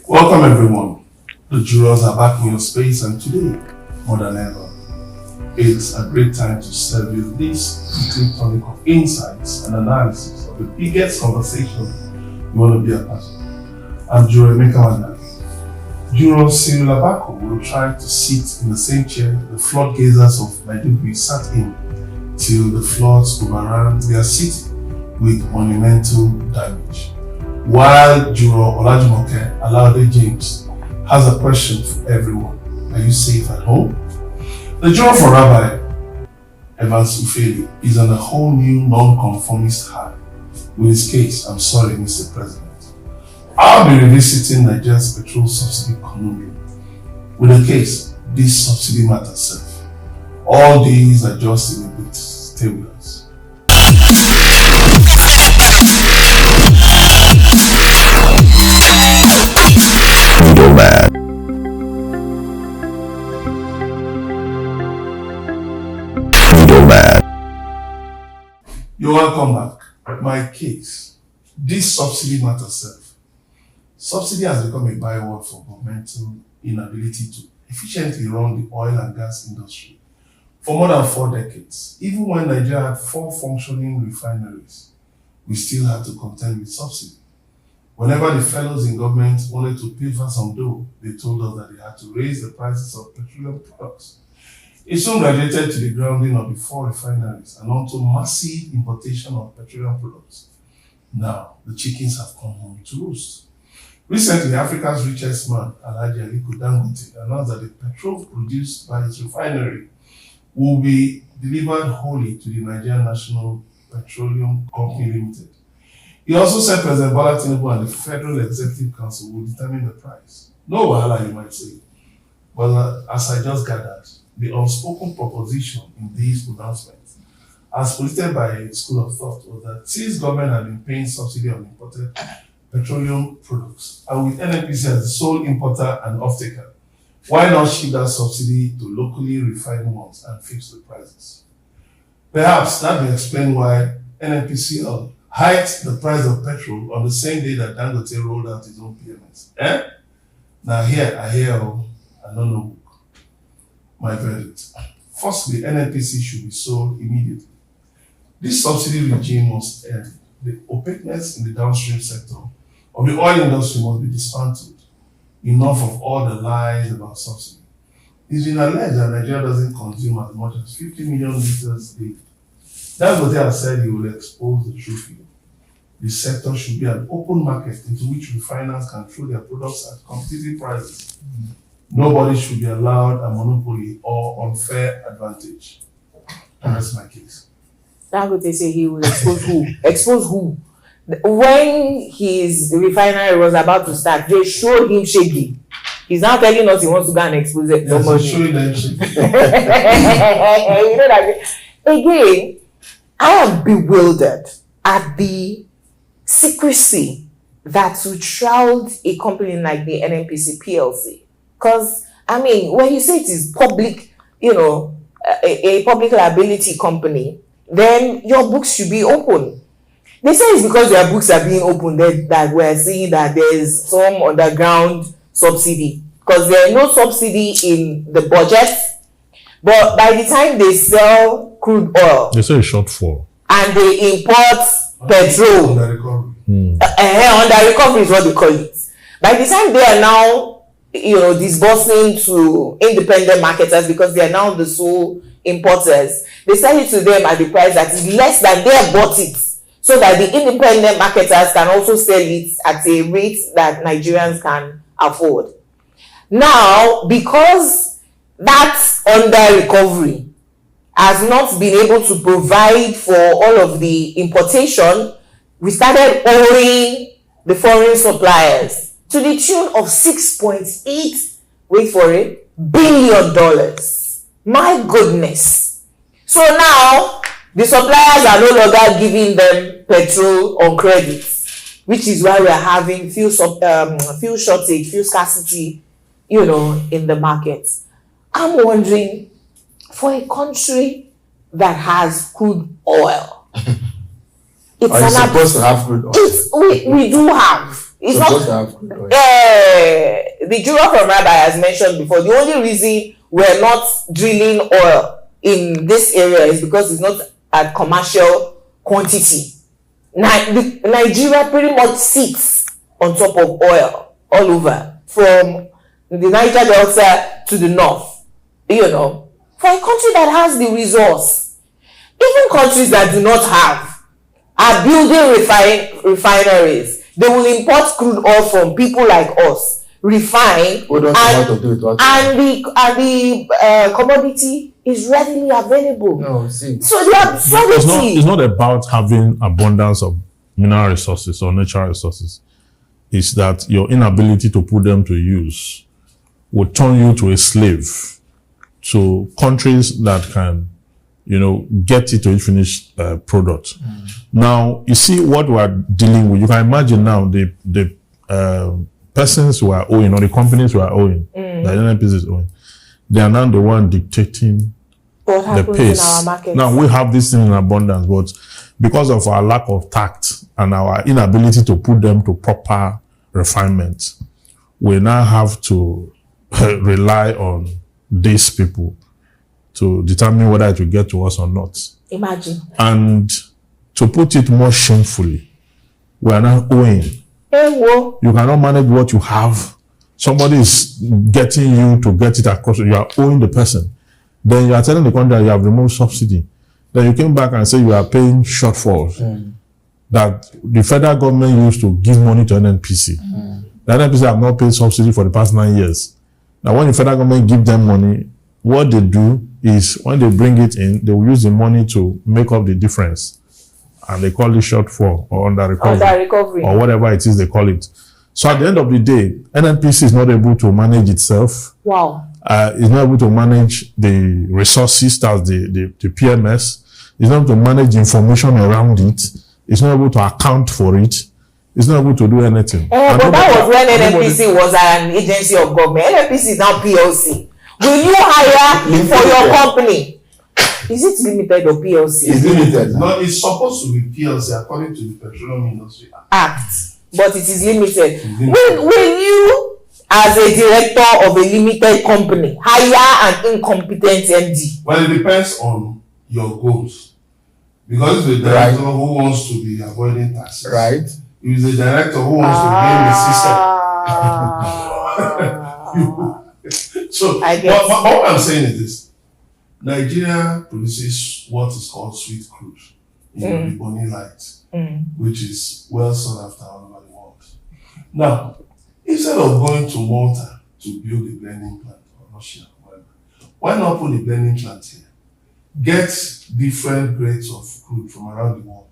Welcome everyone. The jurors are back in your space, and today, more than ever, it's a great time to serve you this quick tonic of insights and analysis of the biggest conversation you want to be a part of. I'm Juror Emeka. Juror Cyril Abako will try to sit in the same chair the Floodgazers of Maiduguri sat in till the floods overran their city with monumental damage. While Juror Olajumoke Alaude James has a question for everyone. Are you safe at home? The juror for Rabbi Evans Ufeli is on a whole new non-conformist high with his case, I'm sorry, Mr. President. I'll be revisiting Nigeria's petrol subsidy conundrum with a case, this subsidy matter self. All these are just in a bit. Stay with us. You're welcome back. My case, this subsidy matter self. Subsidy has become a byword for governmental inability to efficiently run the oil and gas industry for more than 4 decades. Even when Nigeria had 4 functioning refineries, we still had to contend with subsidy. Whenever the fellows in government wanted to pay for some dough, they told us that they had to raise the prices of petroleum products. It soon graduated to the grounding of the 4 refineries and onto massive importation of petroleum products. Now, the chickens have come home to roost. Recently, Africa's richest man, Alhaji Aliko Dangote, announced that the petrol produced by his refinery will be delivered wholly to the Nigerian National Petroleum Company Limited. He also said President Bola Tinubu and the Federal Executive Council will determine the price. No wahala, you might say. But as I just gathered, the unspoken proposition in these pronouncements, as polluted by a school of thought, was that since government had been paying subsidy on imported petroleum products, and with NNPC as the sole importer and off-taker, why not shift that subsidy to locally refined ones and fix the prices? Perhaps that may explain why NNPCL hiked the price of petrol on the same day that Dangote rolled out his own PMS. Now here, I don't know my verdict. Firstly, NNPC should be sold immediately. This subsidy regime must end. The opaqueness in the downstream sector of the oil industry must be dismantled. Enough of all the lies about subsidy. It's been alleged that Nigeria doesn't consume as much as 50 million liters daily. That's what they have said. He will expose the true figure. The sector should be an open market into which refiners can throw their products at competitive prices. Nobody should be allowed a monopoly or unfair advantage. And that's my case. Dangote say he will expose who? Expose who? When his refinery was about to start, they showed him shady. He's now telling us he wants to go and expose it. Yes, he's showing them shady. You know that. Again, I am bewildered at the secrecy that shroud a company like the NNPC PLC. Because, I mean, when you say it is public, a public liability company, then your books should be open. They say it's because their books are being opened that we're seeing that there's some underground subsidy. Because there is no subsidy in the budget, but by the time they sell crude oil, they say a shortfall, and they import petrol, Under recovery. Under recovery is what they call it. By the time they are now disbursing to independent marketers because they are now the sole importers, they sell it to them at the price that is less than they have bought it, so that the independent marketers can also sell it at a rate that Nigerians can afford. Now, because that under recovery has not been able to provide for all of the importation, we started owing the foreign suppliers to the tune of $6.8, wait for it, billion. My goodness. So now, the suppliers are no longer giving them petrol on credit, which is why we are having fuel shortage, fuel scarcity, in the market. I'm wondering, for a country that has crude oil, Are you supposed to have crude oil? we do have. It's So not. just to have crude oil. The juror from Rabbi has mentioned before. The only reason we're not drilling oil in this area is because it's not at commercial quantity. Nigeria pretty much sits on top of oil all over, from the Niger Delta to the north. You know, for a country that has the resource, even countries that do not have are building refineries. They will import crude oil from people like us, refine, and the commodity is readily available. No, see. So the absurdity. It's not about having abundance of mineral resources or natural resources. It's that your inability to put them to use will turn you to a slave to countries that can, get it to a finished product. Now, you see what we are dealing with. You can imagine now the persons who are owing, or the companies who are owing, the NNPC is owing, they are now the one dictating the pace. In our markets. Now, we have this thing in abundance, but because of our lack of tact and our inability to put them to proper refinement, we now have to rely on these people to determine whether it will get to us or not. Imagine. And to put it more shamefully, we are now owing. You cannot manage what you have. Somebody is getting you to get it across. You are owing the person. Then you are telling the country that you have removed subsidy. Then you came back and say you are paying shortfalls that the federal government used to give money to NNPC. The NNPC have not paid subsidy for the past 9 years. Now, when the federal government give them money, what they do is when they bring it in, they will use the money to make up the difference. And they call it shortfall or under recovery or whatever it is they call it. So at the end of the day, NNPC is not able to manage itself. Wow. It's not able to manage the resources, that's the PMS. It's not able to manage information around it. It's not able to account for it. It's not able to do anything. But that was when NNPC was an agency of government. NNPC is now PLC. Will you hire for your company? Is it limited or PLC? It's limited. No, it's supposed to be PLC according to the Petroleum Industry Act. But it is limited. Will you, as a director of a limited company, hire an incompetent MD? Well, it depends on your goals. Because it's the director who wants to be avoiding taxes. Right. If it's the director who wants to game the system. So, what I'm saying is this. Nigeria produces what is called sweet crude in the Bonny Light, which is well sought after all over the world. Now, instead of going to Malta to build a blending plant, or Russia, or whatever, why not put a blending plant here? Get different grades of crude from around the world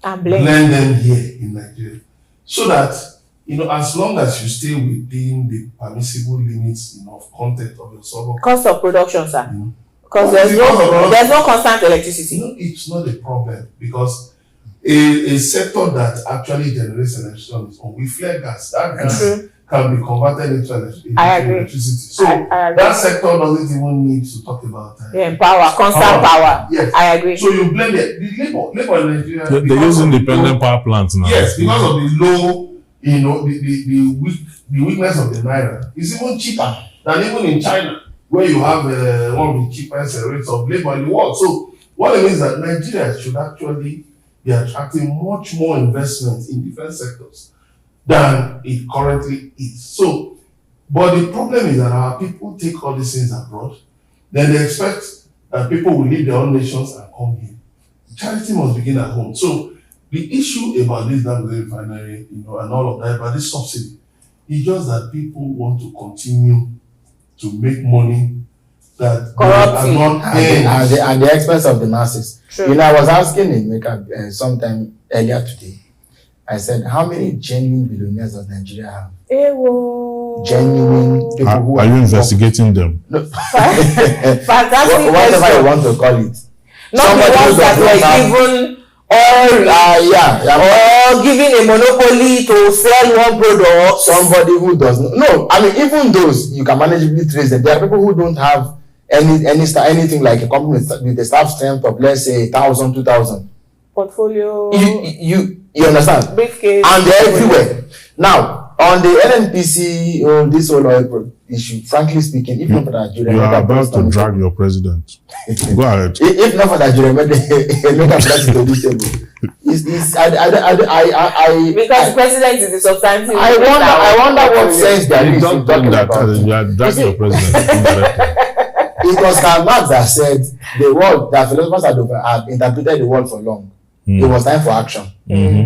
and blend them here in Nigeria, so that as long as you stay within the permissible limits of content of your solvent. Cost of production, sir. Because there's no constant electricity. No, it's not a problem, because a sector that actually generates electricity is on with flare gas. That gas can be converted into electricity. So that sector doesn't even need to talk about constant power. Yes. I agree. So you blend it. The labor in Nigeria. They use independent power plants now. Yes, because of the low, the weakness of the naira. It's even cheaper than even in China, where you have one of the cheapest rates of labor in the world. So what it means is that Nigeria should actually be attracting much more investment in different sectors than it currently is. So, but the problem is that our people take all these things abroad, then they expect that people will leave their own nations and come here. Charity must begin at home. So the issue about this Dangote refinery, and all of that, about this subsidy, is just that people want to continue to make money that are not at the expense of the masses. True. I was asking him sometime earlier today. I said, how many genuine billionaires does Nigeria have? Genuine people who are you investigating them? No. Fantastic. Whatever you want to call it. Not the ones that were given or giving a monopoly to sell one product. Somebody who does not. No, I mean, even those you can manageably trace them. There are people who don't have anything like a company with a staff strength of, let's say, 1,000, 2,000. Portfolio. You understand? Briefcase. And they're everywhere. Now, on the NNPC, this whole oil issue, frankly speaking, if not for that, you are about to drag your president. Go ahead. If not for that, you remember to this table. Because the president is the substantive. I wonder what sense there is in talking about it. You are dragging your president. It was Karl Marx that said the world that philosophers had interpreted the world for long. It was time for action.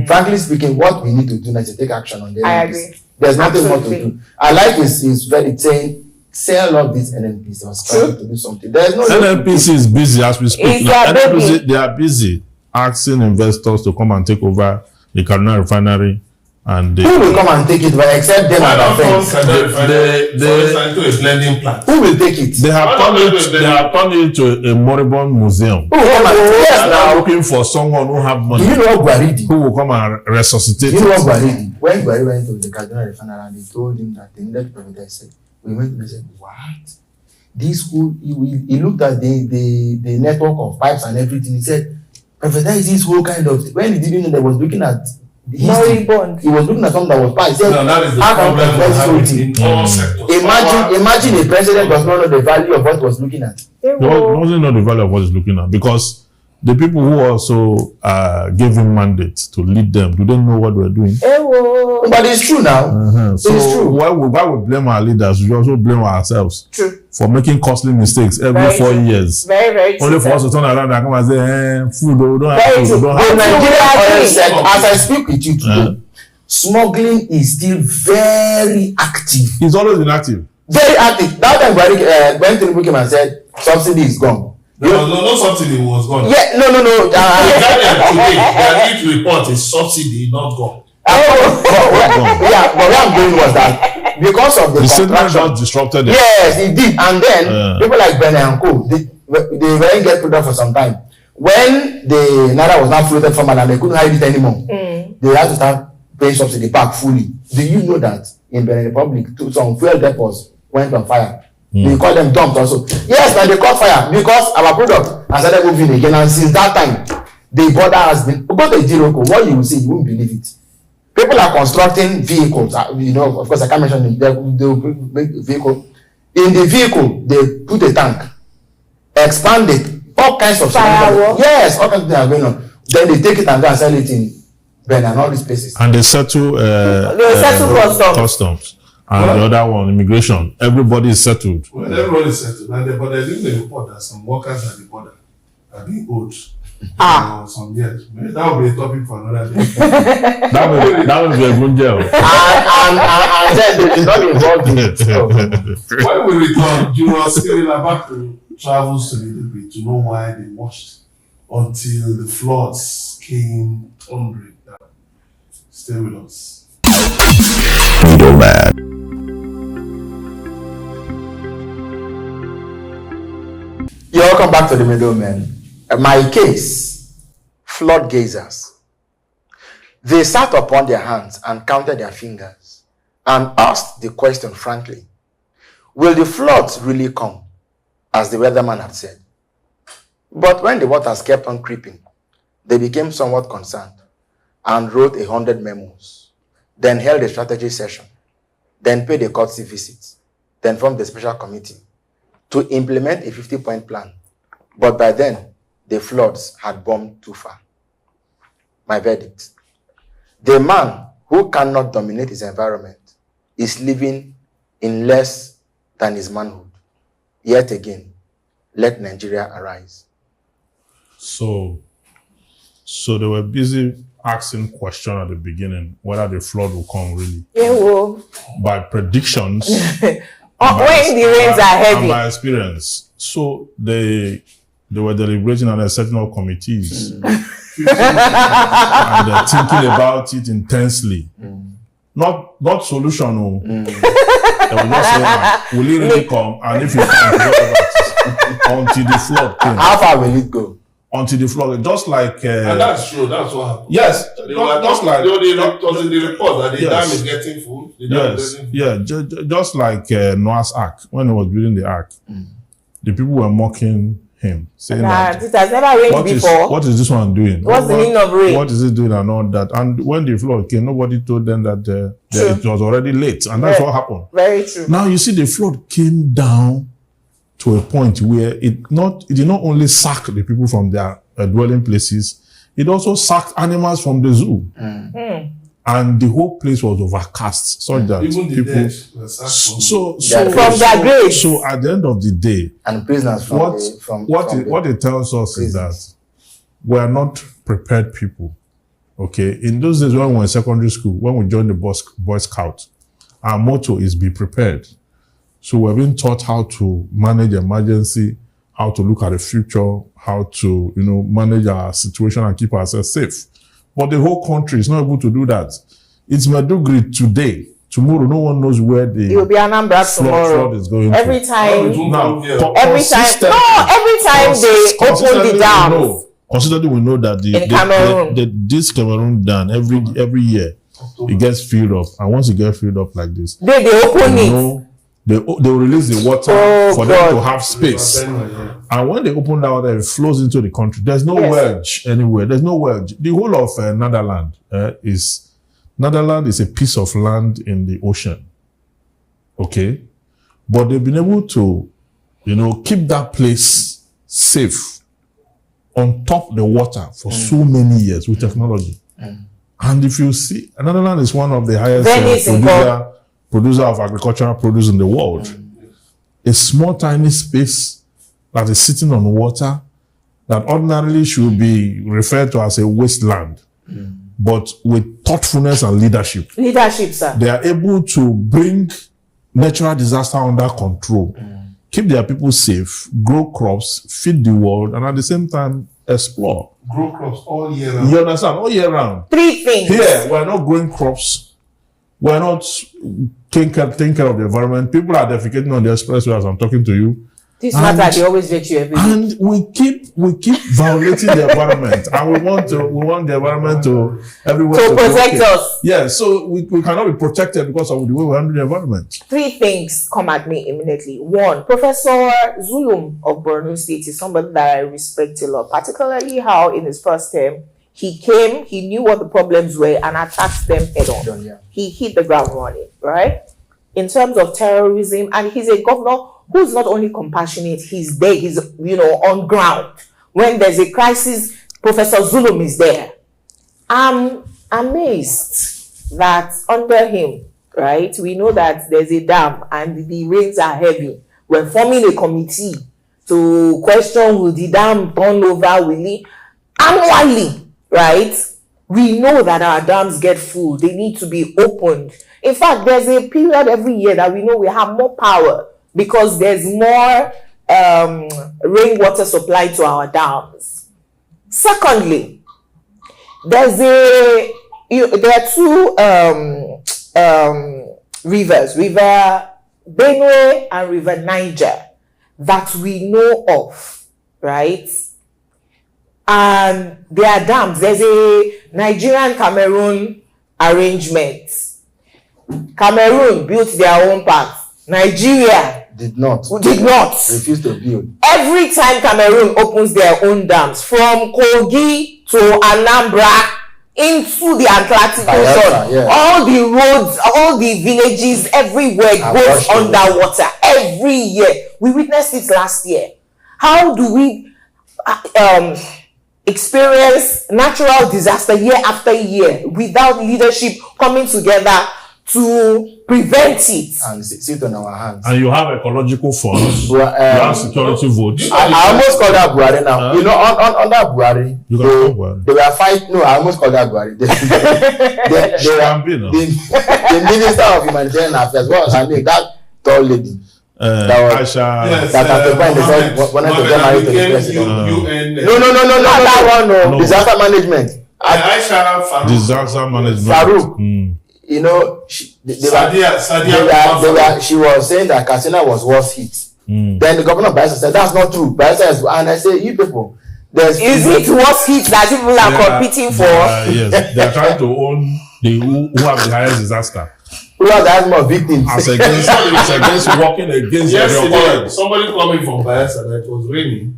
Frankly speaking, what we need to do now is to take action on the I NNPC. agree. There's nothing more to do. I like his very saying, sell all these NNPC. I was trying to do something. There's no NNPC is busy as we speak. NNPC, they are busy asking investors to come and take over the Kaduna refinery. And who will come and take it? But except them and their friends. Who will take it? They have turned it to a moribund museum. Who will come and yes, now looking for someone who have money. Do you know Guaridi? Who will come and resuscitate it? Do you know Guaridi? When Guaridi went to the Kaduna refinery and they told him that they needed to privatize, said, we went and said, what? This who he looked at the network of pipes and everything. He said, privatize this whole kind of thing. When he didn't know, they was looking at he was looking at something that was bad. He said, that is the problem in all sectors. Imagine a president does not know the value of what he was looking at. He doesn't know the value of what he's looking at because the people who also gave him mandate to lead them, do they know what we're doing? But it's true now. So it's true. Why we blame our leaders? We also blame ourselves for making costly mistakes every 4 years. Very, very true. Only for us to turn around and come and say, food, we don't have food, we don't The have Nigerian oil sector, as I speak with you today, smuggling is still very active. It's always been active. Very active. That time when Tinubu came and said, subsidy is gone. No subsidy was gone. Yeah, no. The Guardian today, their need to report is subsidy not gone. Yeah, but where I'm going was that because of the contraction disrupted it. Yes, it did. And then people like Benin and Co, they didn't get product for some time. When the Naira was not floated from and they couldn't hide it anymore, they had to start paying subsidy back fully. Do you know that in Benin Republic, some fuel depots went on fire? They call them dumped also. Yes, and they caught fire because our product has started moving again. And since that time, the border has been. Go to Jiroko, what you will see, you won't believe it. People are constructing vehicles. You know, of course, I can't mention the vehicle. In the vehicle, they put a tank, expand it, all kinds of fireworks. Yes, all kinds of things are going on. Then they take it and go and sell it in Benin and all these places. And they settle. Customs. And the other one, immigration. Everybody is settled. Well, everybody is settled. But they didn't report that some workers at the border are being owed some years. Maybe that will be a topic for another day. that will be a good jail. And then they did not involve in it. So. When we return, Julius Labatu travels to the Libya to know why they washed until the floods came thundering down. Stay with us. Middleman. You're welcome back to the Middleman. My case, Floodgazers. They sat upon their hands and counted their fingers and asked the question frankly, will the floods really come, as the weatherman had said? But when the waters kept on creeping, they became somewhat concerned and wrote 100 memos, then held a strategy session, then paid a courtesy visit, then formed a special committee to implement a 50-point plan. But by then, the floods had bombed too far. My verdict: the man who cannot dominate his environment is living in less than his manhood. Yet again, let Nigeria arise. So they were busy asking question at the beginning whether the flood will come really. By predictions. When the rains are heavy. And by experience. So they were deliberating and setting up committees. And they're thinking about it intensely. Not solution. They will just say, will it really come? And if it comes, whatever it is. Until the flood came. How far will it go? Until the flood, just like and that's true. That's what happened. Yes, they were just like was in the report that the dam is getting full. Just like Noah's Ark when he was building the ark, the people were mocking him, saying That that it has never rained before. what is this one doing? What's the meaning of rain? What is it doing and all that? And when the flood came, nobody told them that True. it was already late, and that's what happened. Very true. Now you see, the flood came down to a point where it did not only sack the people from their dwelling places, it also sacked animals from the zoo. And the whole place was overcast, such that Even the people. dead were sacked From their graves. So at the end of the day, And prisoners from what it tells us is that we are not prepared people. Okay, in those days when we were in secondary school, when we joined the Boy Scout, our motto is be prepared. So we're being taught how to manage emergency, how to look at the future, how to manage our situation and keep ourselves safe. But the whole country is not able to do that. It's Maiduguri today. Tomorrow, no one knows where the It will be Anambra tomorrow. flood is going Every to. time. Now, Every time they open the dams. Consistently, we know that In Cameroon. this Cameroon dam every year it gets filled up, and once it gets filled up like this, They open it. they will release the water for them to have space. And when they open that water, it flows into the country. There's no wedge anywhere. There's no wedge. The whole of Netherlands is a piece of land in the ocean. Okay, but they've been able to, keep that place safe on top of the water for so many years with technology. And if you see, Netherlands is one of the highest producer of agricultural produce in the world. A small, tiny space that is sitting on water that ordinarily should be referred to as a wasteland. But with thoughtfulness and leadership, Sir. they are able to bring natural disaster under control, keep their people safe, grow crops, feed the world, and at the same time, explore. Grow crops all year round. You understand? All year round. 3 things. Here, we're not growing crops. We're not taking care of the environment. People are defecating on the expressway as I'm talking to you. This matter, they always vex you every day. And we keep violating the environment, and we want the environment to everywhere to protect us. Yeah, so we cannot be protected because of the way we handle the environment. 3 things come at me immediately. 1, Professor Zulum of Borno State is somebody that I respect a lot, particularly how in his first term he came, he knew what the problems were and attacked them head on. Yeah. He hit the ground running, right? In terms of terrorism, and he's a governor who's not only compassionate, he's there, he's on ground. When there's a crisis, Professor Zulum is there. I'm amazed that under him, right, we know that there's a dam and the rains are heavy. We're forming a committee to question, will the dam turn over, annually, right? We know that our dams get full. They need to be opened. In fact, there's a period every year that we know we have more power because there's more rainwater supply to our dams. Secondly, there are 2 rivers, River Benue and River Niger, that we know of, right? And there are dams. There's a Nigerian-Cameroon arrangement. Cameroon built their own part. Nigeria did not. Refused to build. Every time Cameroon opens their own dams, from Kogi to Anambra into the Atlantic Ocean, all the roads, all the villages, everywhere goes underwater every year. We witnessed it last year. How do we experience natural disaster year after year without leadership coming together to prevent it? And sit on our hands. And you have ecological funds, you have security votes. I almost called that Buhari now. On that Buhari, they were fighting. No, I almost called that Buhari. The Minister of Humanitarian Affairs, what was her name? That tall lady. Aisha. Wanted to get married to the president. No. Disaster management. Disaster management. Farouk. She was saying that Katsina was worst hit. Then the governor of Bayelsa said that's not true. And I say, you people, is it worst hit that people are competing for? Yes, they are trying to own who have the highest disaster. Who has more victims? As against walking against your opponent. Somebody coming from Bayelsa that it was raining,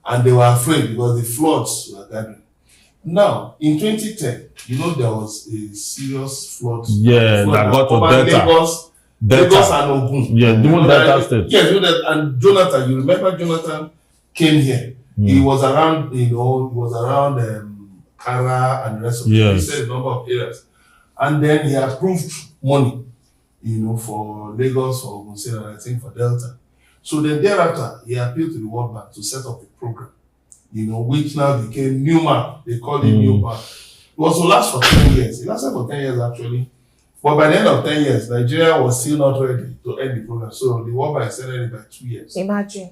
and they were afraid because the floods were gathering. Now, in 2010, there was a serious flood. Yeah, that got to Delta. Lagos and Ogun. Yeah, Delta State. Yes, and Jonathan, you remember Jonathan came here. He was around, Kara and the rest of it. He said a number of areas. And then he approved money, for Lagos, for Ogun State, and I think for Delta. So then thereafter, he appealed to the World Bank to set up a program, which now became Newman. They called it Newman. It was to last for 10 years. It lasted for 10 years actually. But by the end of 10 years, Nigeria was still not ready to end the program. So the World Bank extended it by 2 years. Imagine.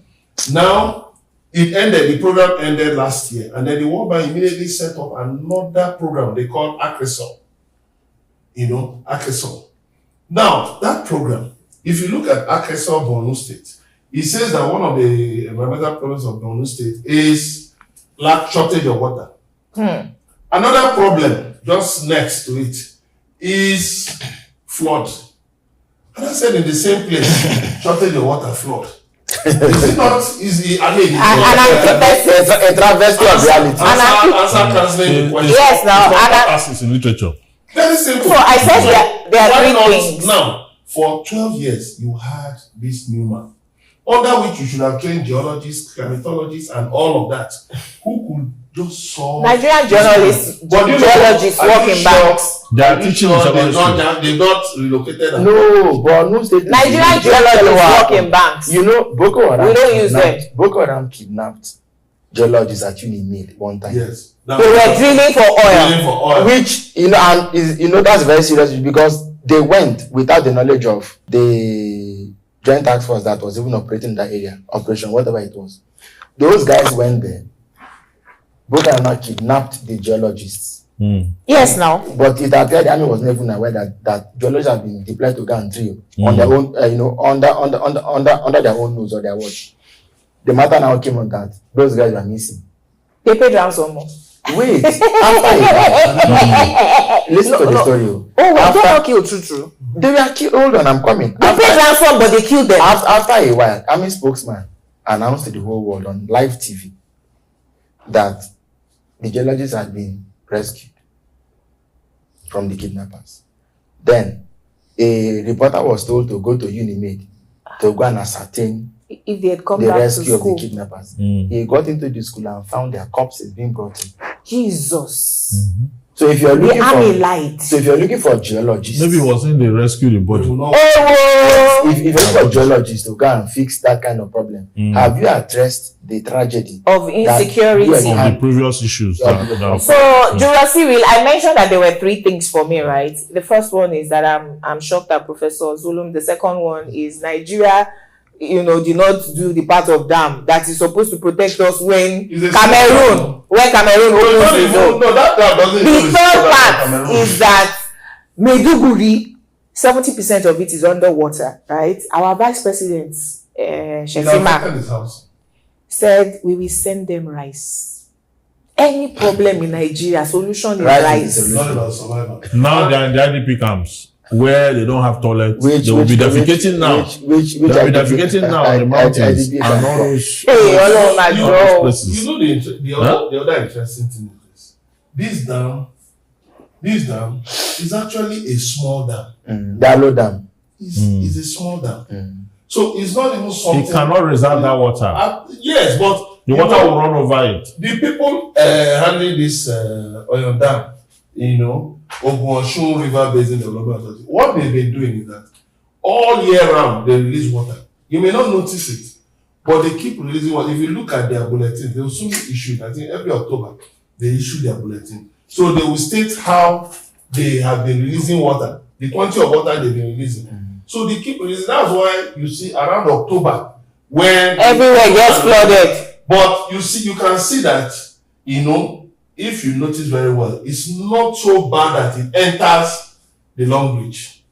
Now, the program ended last year. And then the World Bank immediately set up another program they called ACRISOL. ACRISOL. Now, that program, if you look at ACRISOL Borno State, it says that one of the environmental problems of Borno State is shortage of water. Another problem, just next to it, is flood. And I said in the same place, shortage of water, flood. Is it not easy? I mean, it's a travesty of reality. Answer translate the question. Yes, now. As in literature. Very simple. So I said there are three things. Now, for 12 years, you had this Newman, under which you should have trained geologists, climatologists, and all of that, who could just solve. Nigerian geologists work in banks. They are teaching they've not relocated. No, but no state. Nigerian geologists work in banks. Boko Haram. We don't use them. Boko Haram kidnapped geologists at Unimid one time. Yes. They were drilling for oil. Which, that's very serious because they went without the knowledge of the joint task force that was even operating in that area, operation, whatever it was. Those guys went there. Boko Haram kidnapped the geologists. Yes, now. But it appeared the army was never even aware that geologists have been deployed to go and drill on their own, under their own nose or their watch. The matter now came on that those guys were missing. They paid ransom. Wait, after listen to the story. Oh, well, they were not killed, true. They were killed. Hold on, I'm coming. They paid ransom, but they killed them. After a while, army spokesman announced to the whole world on live TV that the geologists had been rescued from the kidnappers. Then a reporter was told to go to Unimid to go and ascertain if they had come the back rescue to school of the kidnappers. He got into the school and found their corpses being brought in. Jesus. So if you're looking for geologists, maybe it wasn't they rescued the body. If you're looking for geologists to go and fix that kind of problem, have you addressed the tragedy of insecurity of the previous issues? So, Jurassic Will, I mentioned that there were three things for me, right? The first one is that I'm shocked at Professor Zulum. The second one is Nigeria, did not do the part of dam that is supposed to protect us when Cameroon opens the door. The third part is that Maiduguri, 70% of it is underwater, right? Our Vice President, Shefima, said we will send them rice. Any problem in Nigeria, solution is rice. Now they are in the IDP camps where they don't have toilets. They will be defecating now. They will be defecating now on the mountains and all those. The other interesting thing is this dam is actually a small dam. Dalo Dam. It's a small dam. So it's not even something. It cannot reserve that water. Yes, but the water will run over it. The people handling this oil dam, Ogun River Basin Development Authority, what they've been doing is that all year round they release water. You may not notice it, but they keep releasing water. If you look at their bulletin, they will soon issue it. I think every October they issue their bulletin. So they will state how they have been releasing water, the quantity of water they've been releasing. So they keep releasing. That's why you see around October when everywhere gets flooded. But you can see that, if you notice very well, it's not so bad that it enters the Long Bridge.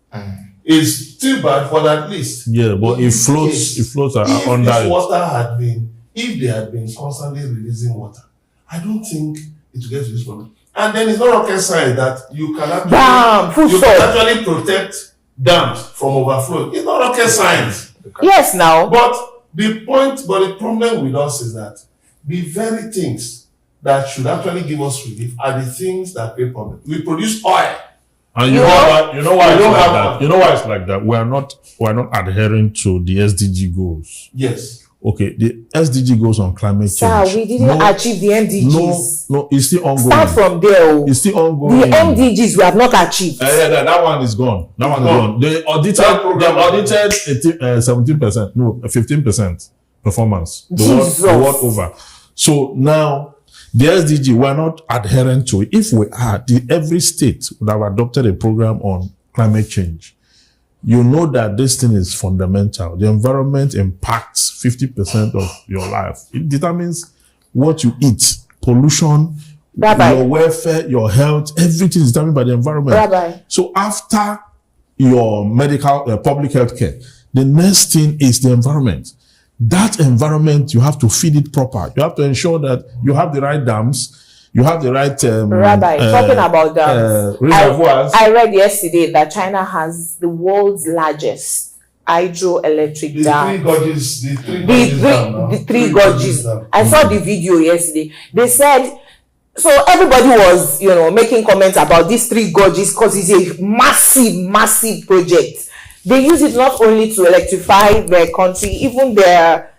It's still bad, but at least. Yeah, but it floats under it. If they had been constantly releasing water, I don't think it will get to this problem. And then it's not rocket science that you can actually protect dams from overflowing. It's not rocket science. Yes, now. But the problem with us is that the very things that should actually give us relief are the things that create problems. We produce oil. And you know why it's like that. You know why it's like that. We are not adhering to the SDG goals. Yes. Okay, the SDG goals on climate change. Sir, we didn't achieve the MDGs. No, it's still ongoing. Start from there. It's still ongoing. The MDGs we have not achieved. That one is gone. That one is gone. They audited 17%, no, 15% performance. The world over. So now, the SDG, we're not adherent to it. If we are, every state would have adopted a program on climate change. You know that this thing is fundamental. The environment impacts 50% of your life. It determines what you eat, pollution, your welfare, your health, everything is determined by the environment. So after your medical, public health care, the next thing is the environment. That environment, you have to feed it proper. You have to ensure that you have the right dams, you have the right Rabbi, talking about dams, reservoirs. I read yesterday that China has the world's largest hydroelectric dam. The three gorges. I saw the video yesterday. They said, so everybody was, making comments about these three gorges because it's a massive project. They use it not only to electrify their country, even their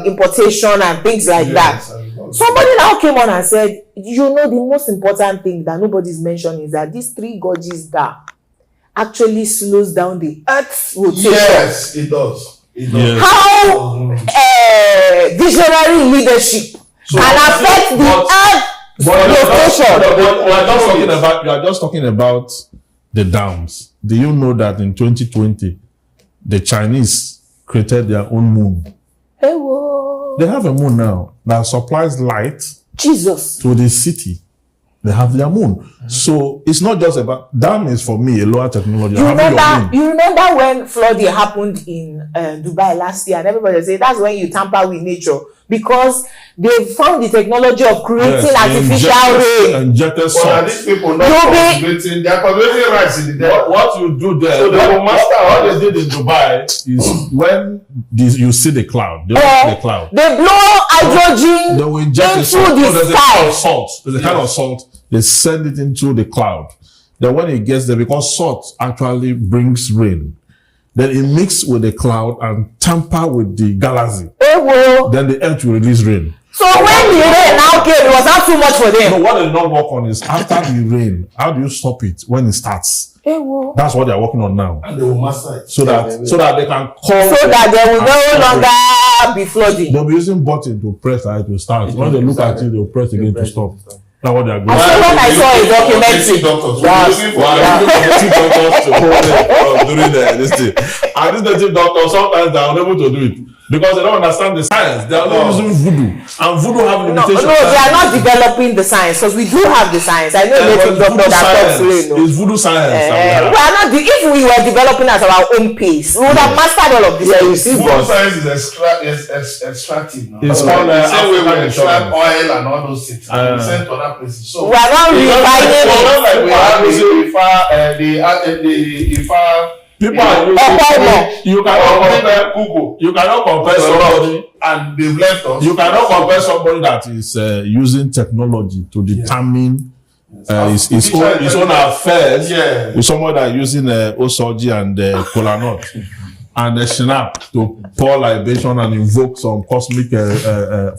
importation and things like that. Somebody now came on and said, the most important thing that nobody's mentioned is that these three gorges that actually slows down the Earth's rotation. Yes, it does. How visionary leadership can affect the Earth's rotation. You are just talking about the dams. Do you know that in 2020, the Chinese created their own moon? Hey, whoa. They have a moon now that supplies light to the city. They have their moon. So it's not just about dam is for me a lower technology. You remember when flooding happened in Dubai last year, and everybody said that's when you tamper with nature because they found the technology of creating artificial rain. These people not concentrating. They are concentrating rights in the desert. What you do there? So they will master what they did in Dubai is when you see the cloud, they blow hydrogen they will inject into the sky. There's a kind of salt. They send it into the cloud. Then when it gets there, because salt actually brings rain, then it mixes with the cloud and tamper with the galaxy. Then the earth will release rain. So when the rain now came, it was not too much for them. No, what they don't work on is after the rain, how do you stop it when it starts? That's what they're working on now. And they will master it. So that they can call. So that there will no longer be flooding. They'll be using button to press that it will start. When they look at it, they'll press again to stop. That's what they're going to do. When I saw a documentary. Doing this thing. And these native doctors, sometimes they are unable to do it because they don't understand the science. They are not using voodoo. And voodoo have limitations. No, they are not developing the science because we do have the science. I know a native doctor that talks to It's voodoo science. If we were developing at our own pace, we would have mastered all of this. Voodoo science is extractive now. It's called the same way we extract oil and all those things. And we send to other places. So we are not refining it. We have the IFA. People are using you cannot compare somebody and they've left us. You cannot compare somebody that is using technology to determine his own affairs with somebody that is using Osoji and Kola Nut and Shinap to pour libation and invoke some cosmic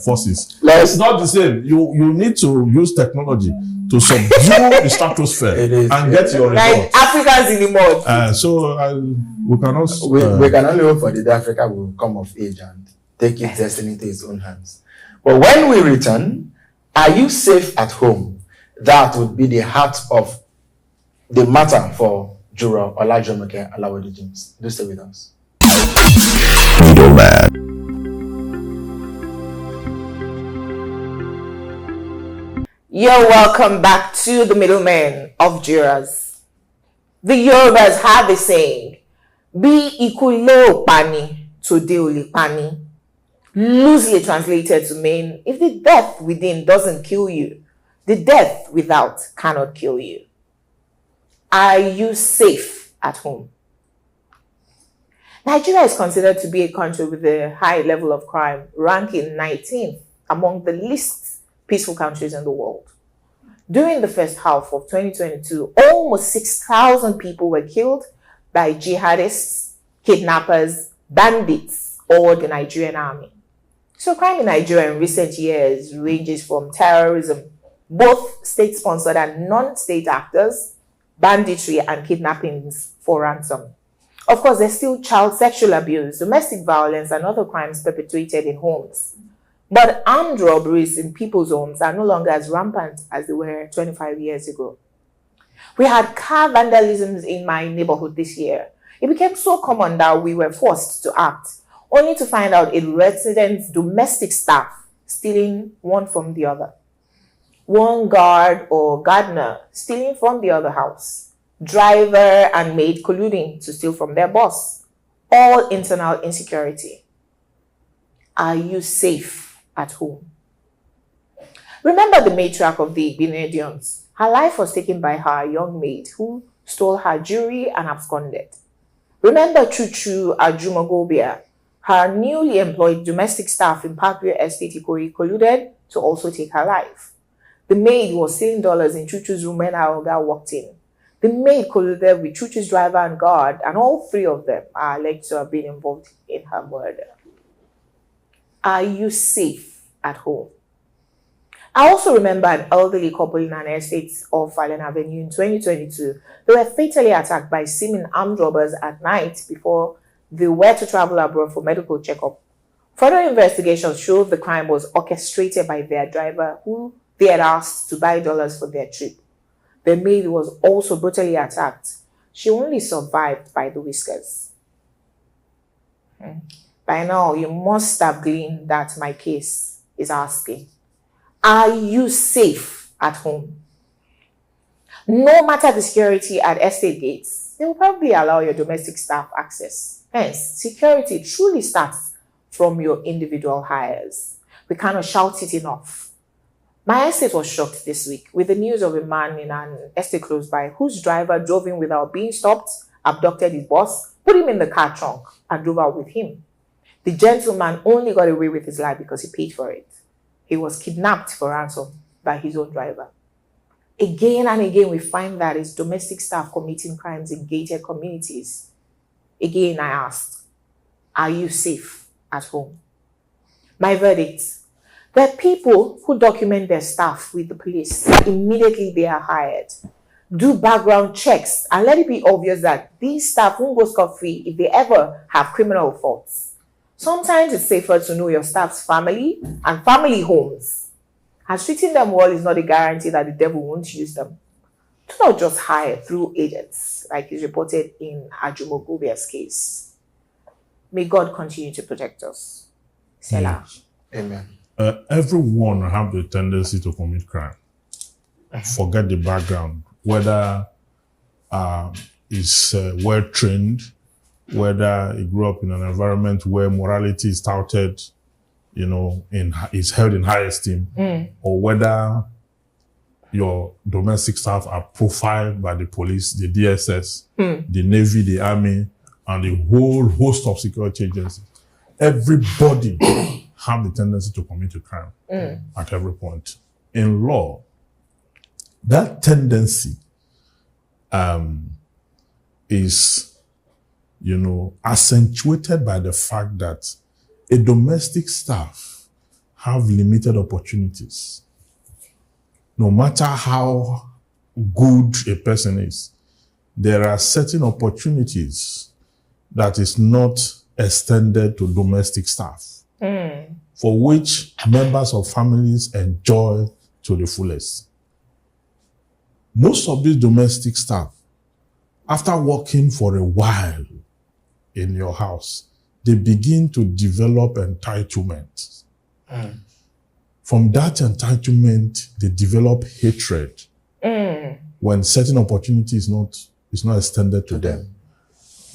forces. It's not the same. You need to use technology to subdue the stratosphere and get your results. Like Africans in the mud. We can only hope for the day Africa will come of age and take its destiny into its own hands. But when we return, are you safe at home? That would be the heart of the matter for Jura Olajumoke Alawode James. Do stay with us. Middleman. You're welcome back to the middlemen of Juras. The Yorubas have a saying, Bi ikule opani, tode ole pani. Loosely translated to mean, if the death within doesn't kill you, the death without cannot kill you. Are you safe at home? Nigeria is considered to be a country with a high level of crime, ranking 19th among the least peaceful countries in the world. During the first half of 2022, almost 6,000 people were killed by jihadists, kidnappers, bandits, or the Nigerian army. So crime in Nigeria in recent years ranges from terrorism, both state-sponsored and non-state actors, banditry, and kidnappings for ransom. Of course, there's still child sexual abuse, domestic violence, and other crimes perpetrated in homes. But armed robberies in people's homes are no longer as rampant as they were 25 years ago. We had car vandalisms in my neighborhood this year. It became so common that we were forced to act, only to find out a resident's domestic staff stealing one from the other. One guard or gardener stealing from the other house. Driver and maid colluding to steal from their boss. All internal insecurity. Are you safe at home? Remember the matriarch of the Benedians. Her life was taken by her young maid who stole her jewelry and absconded. Remember Chuchu Ajumagobia. Her newly employed domestic staff in Parkview Estate Ikoyi colluded to also take her life. The maid was stealing dollars in Chuchu's room when her oga walked in. The maid colluded with Chuchu's driver and guard, and all three of them are alleged to have been involved in her murder. Are you safe at home? I also remember an elderly couple in an estate off Allen Avenue in 2022. They were fatally attacked by seeming armed robbers at night before they were to travel abroad for medical checkup. Further investigations showed the crime was orchestrated by their driver, who they had asked to buy dollars for their trip. The maid was also brutally attacked. She only survived by the whiskers. By now, you must have gleaned that my case is asking, are you safe at home? No matter the security at estate gates, they will probably allow your domestic staff access. Hence, security truly starts from your individual hires. We cannot shout it enough. My estate was shocked this week with the news of a man in an estate close by whose driver drove in without being stopped, abducted his boss, put him in the car trunk, and drove out with him. The gentleman only got away with his life because he paid for it. He was kidnapped for ransom by his own driver. Again and again, we find that it's domestic staff committing crimes in gated communities. Again, I asked, are you safe at home? My verdict: there are people who document their staff with the police immediately they are hired. Do background checks and let it be obvious that these staff won't go scot-free if they ever have criminal faults. Sometimes it's safer to know your staff's family and family homes. And treating them well is not a guarantee that the devil won't use them. Do not just hire through agents, like is reported in Ajumogobia's case. May God continue to protect us. Selah. Amen. Everyone have the tendency to commit crime. Forget the background, whether is well trained, whether he grew up in an environment where morality is touted, is held in high esteem, or whether your domestic staff are profiled by the police, the DSS, the Navy, the Army, and the whole host of security agencies. Everybody have the tendency to commit a crime at every point. In law, that tendency is, accentuated by the fact that a domestic staff have limited opportunities. No matter how good a person is, there are certain opportunities that is not extended to domestic staff, for which members of families enjoy to the fullest. Most of these domestic staff, after working for a while in your house, they begin to develop entitlement. From that entitlement, they develop hatred when certain opportunity is not extended to them.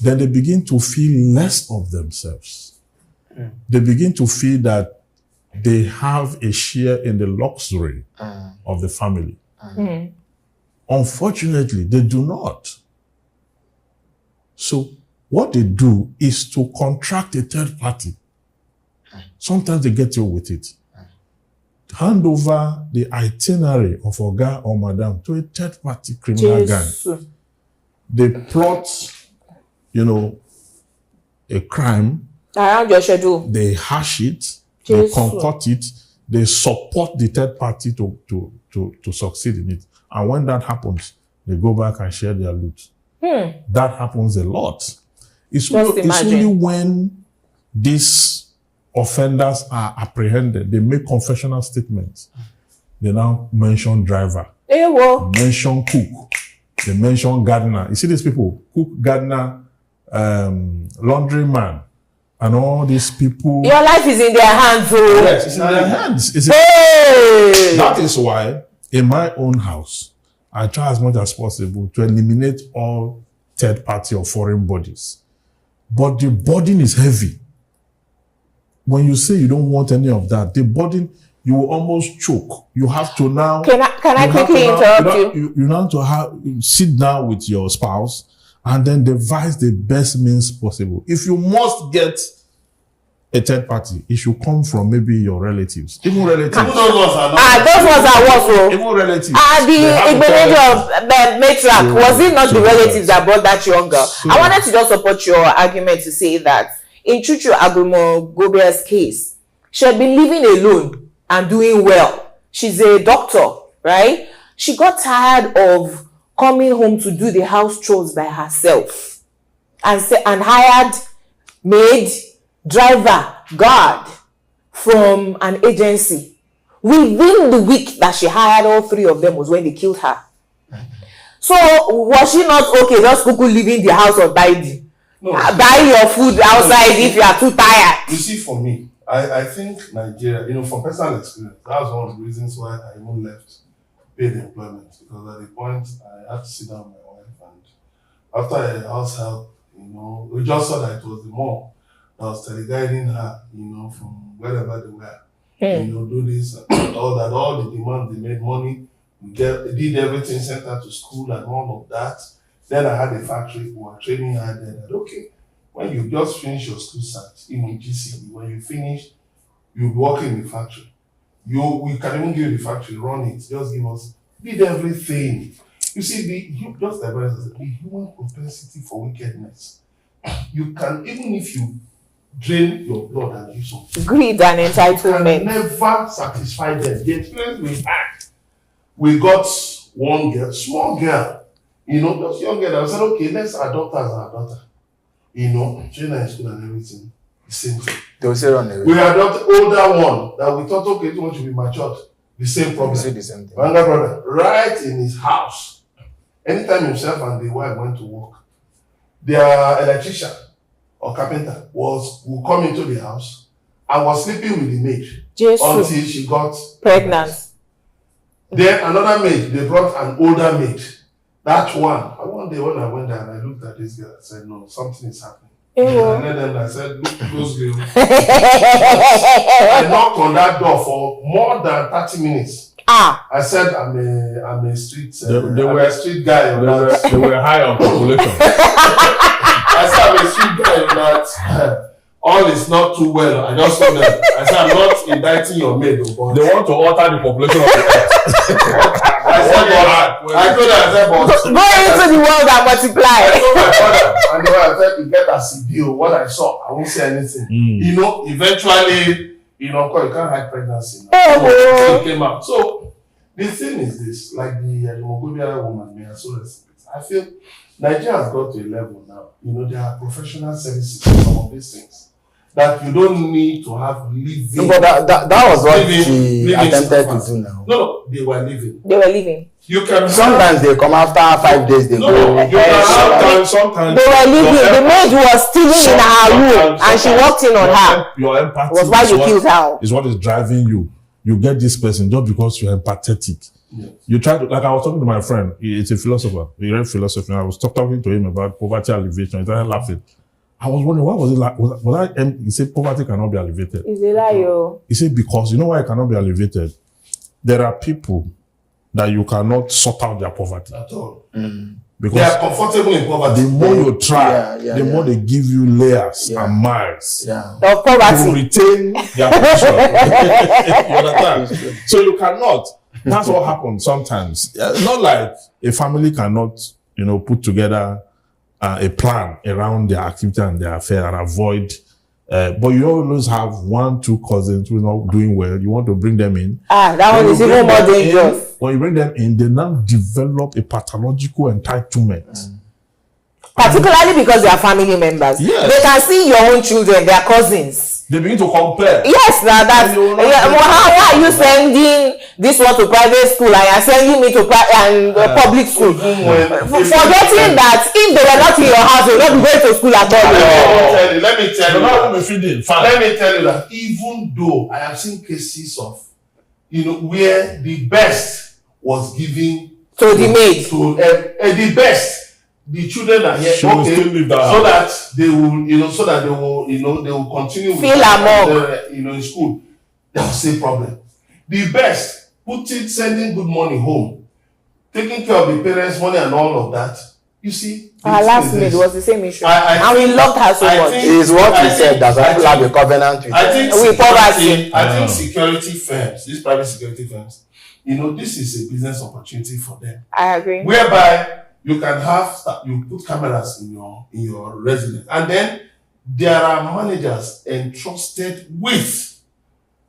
Then they begin to feel less of themselves. They begin to feel that they have a share in the luxury of the family. Unfortunately, they do not. So what they do is to contract a third party. Sometimes they get away with it. hand over the itinerary of Oga or Madam to a third-party criminal gang. They plot, a crime. Around your schedule. They hash it. They concoct it. They support the third party to succeed in it. And when that happens, they go back and share their loot. That happens a lot. It's only when these offenders are apprehended, they make confessional statements. They now mention driver, mention cook, they mention gardener. You see these people, cook, gardener, laundryman, and all these people. Your life is in their hands, oh. Yes, it's in their hands. That is why, in my own house, I try as much as possible to eliminate all third-party or foreign bodies. But the burden is heavy. When you say you don't want any of that, the burden, you will almost choke. You have to now... Can I quickly interrupt you? You now to sit down with your spouse and then devise the best means possible. If you must get a third party, it should come from maybe your relatives. Even relatives. Those ones are what? Even relatives. The implementation of the matriarch, was it not the relatives that brought that young girl? I wanted to just support your argument to say that in Chuchu Agumo-Gobia's case, she had been living alone and doing well. She's a doctor, right? She got tired of coming home to do the house chores by herself and hired maid, driver, guard from an agency. Within the week that she hired all three of them was when they killed her. So was she not okay just leaving the house untidy? No, buy your food outside if you are too tired. You see, for me, I think Nigeria, from personal experience, that was one of the reasons why I even left paid employment, because at the point I had to sit down with my wife, and after a house help, we just saw that it was the mom that was teleguiding her, from wherever they were, do this and all that, all the demands, they made money, did everything, sent her to school and all of that. Then I had a factory who were training her there that, okay, when you just finish your school site, even GCB, when you finish, you work in the factory. We can even give you the factory, run it, just give us, did everything. You see, just like the human propensity for wickedness. You can, even if you drain your blood and give some greed and entitlement, you can never satisfy them. The experience we had, we got one girl, small girl, just young girl that said, okay, let's adopt her as our daughter. Train her in school and everything. The same thing. They will say run away. We adopted older one that we thought, okay, this one should be matured. The same problem. See the same thing. Younger brother, right in his house. Anytime himself and the wife went to work, their electrician or carpenter will come into the house and was sleeping with the maid until she got pregnant. Then another maid, they brought an older maid. That one day when I went there and I looked at this girl, I said, no, something is happening. And then I said, look closely. I knocked on that door for more than 30 minutes. I said, I'm a street street guy. They were high on population. I said, I'm a street guy that all is not too well. I just told them, I said, I'm not indicting your maid. But they want to alter the population of the earth. I told her, but go into the world and multiply. I told my father, and I said, you get a CBO. What I saw, I won't say anything. Eventually, you can't hide pregnancy. It came out. So the thing is this, like the Mogobia woman, may I so respect. I feel Nigeria has got to a level now. There are professional services for some of these things that you don't need to have living. No, but that was what she attempted to do now. No, they were living. You can sometimes they come after 5 days. They go. Sometimes they were living. The maid was stealing in her room, and she walked in on her. Your empathy was why you killed her. Is what is driving you. You get this person just because you're empathetic. Yes. You try to, like I was talking to my friend. It's a philosopher. He read philosophy. And I was talking to him about poverty alleviation. He started laughing. I was wondering, why was it like, was I, he said poverty cannot be alleviated. Is it like yo? He said, because you know why it cannot be alleviated? There are people that you cannot sort out their poverty. At all. They Because are comfortable in poverty. the more you try, Yeah, the more they give you layers Yeah. and miles Yeah. Of to poverty. retain their position. You understand? So you cannot. That's what happens sometimes. Not like a family cannot, put together a plan around their activity and their affair and avoid. But you always have 1-2 cousins who are not doing well. You want to bring them in. That one is even more dangerous. When you bring them in, they now develop a pathological entitlement. Particularly because they are family members. Yes. They can see your own children, their cousins. They begin to compare. Yes, now that's And you will not well, how are you sending this one to private school and you're sending me to public school? Forgetting that if they were not in your house, they would not be going to school at all. Let me tell you. You're not going to feed it. Fine. Let me tell you that even though I have seen cases of, where the best was given To the maid. to the best, the children are here, She will still leave that so house. that they will, they will continue with Feel among. in school. That's the problem. The best, sending good money home, taking care of the parents' money and all of that. You see, Our the last thing maid is was the same issue. I And we loved her so I much. think- It is what we said. That's why I people have think- a covenant with I think With poverty. I think security firms, these private security firms, this is a business opportunity for them. I agree. Whereby you can you put cameras in your residence, and then there are managers entrusted with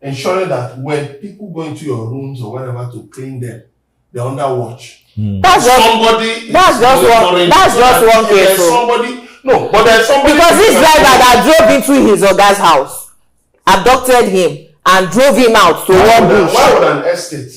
ensuring that when people go into your rooms or whatever to clean them, they're under watch. That's just one case. But there's somebody Because this driver that drove into his Oga's house abducted him and drove him out to one bush. Why would an estate?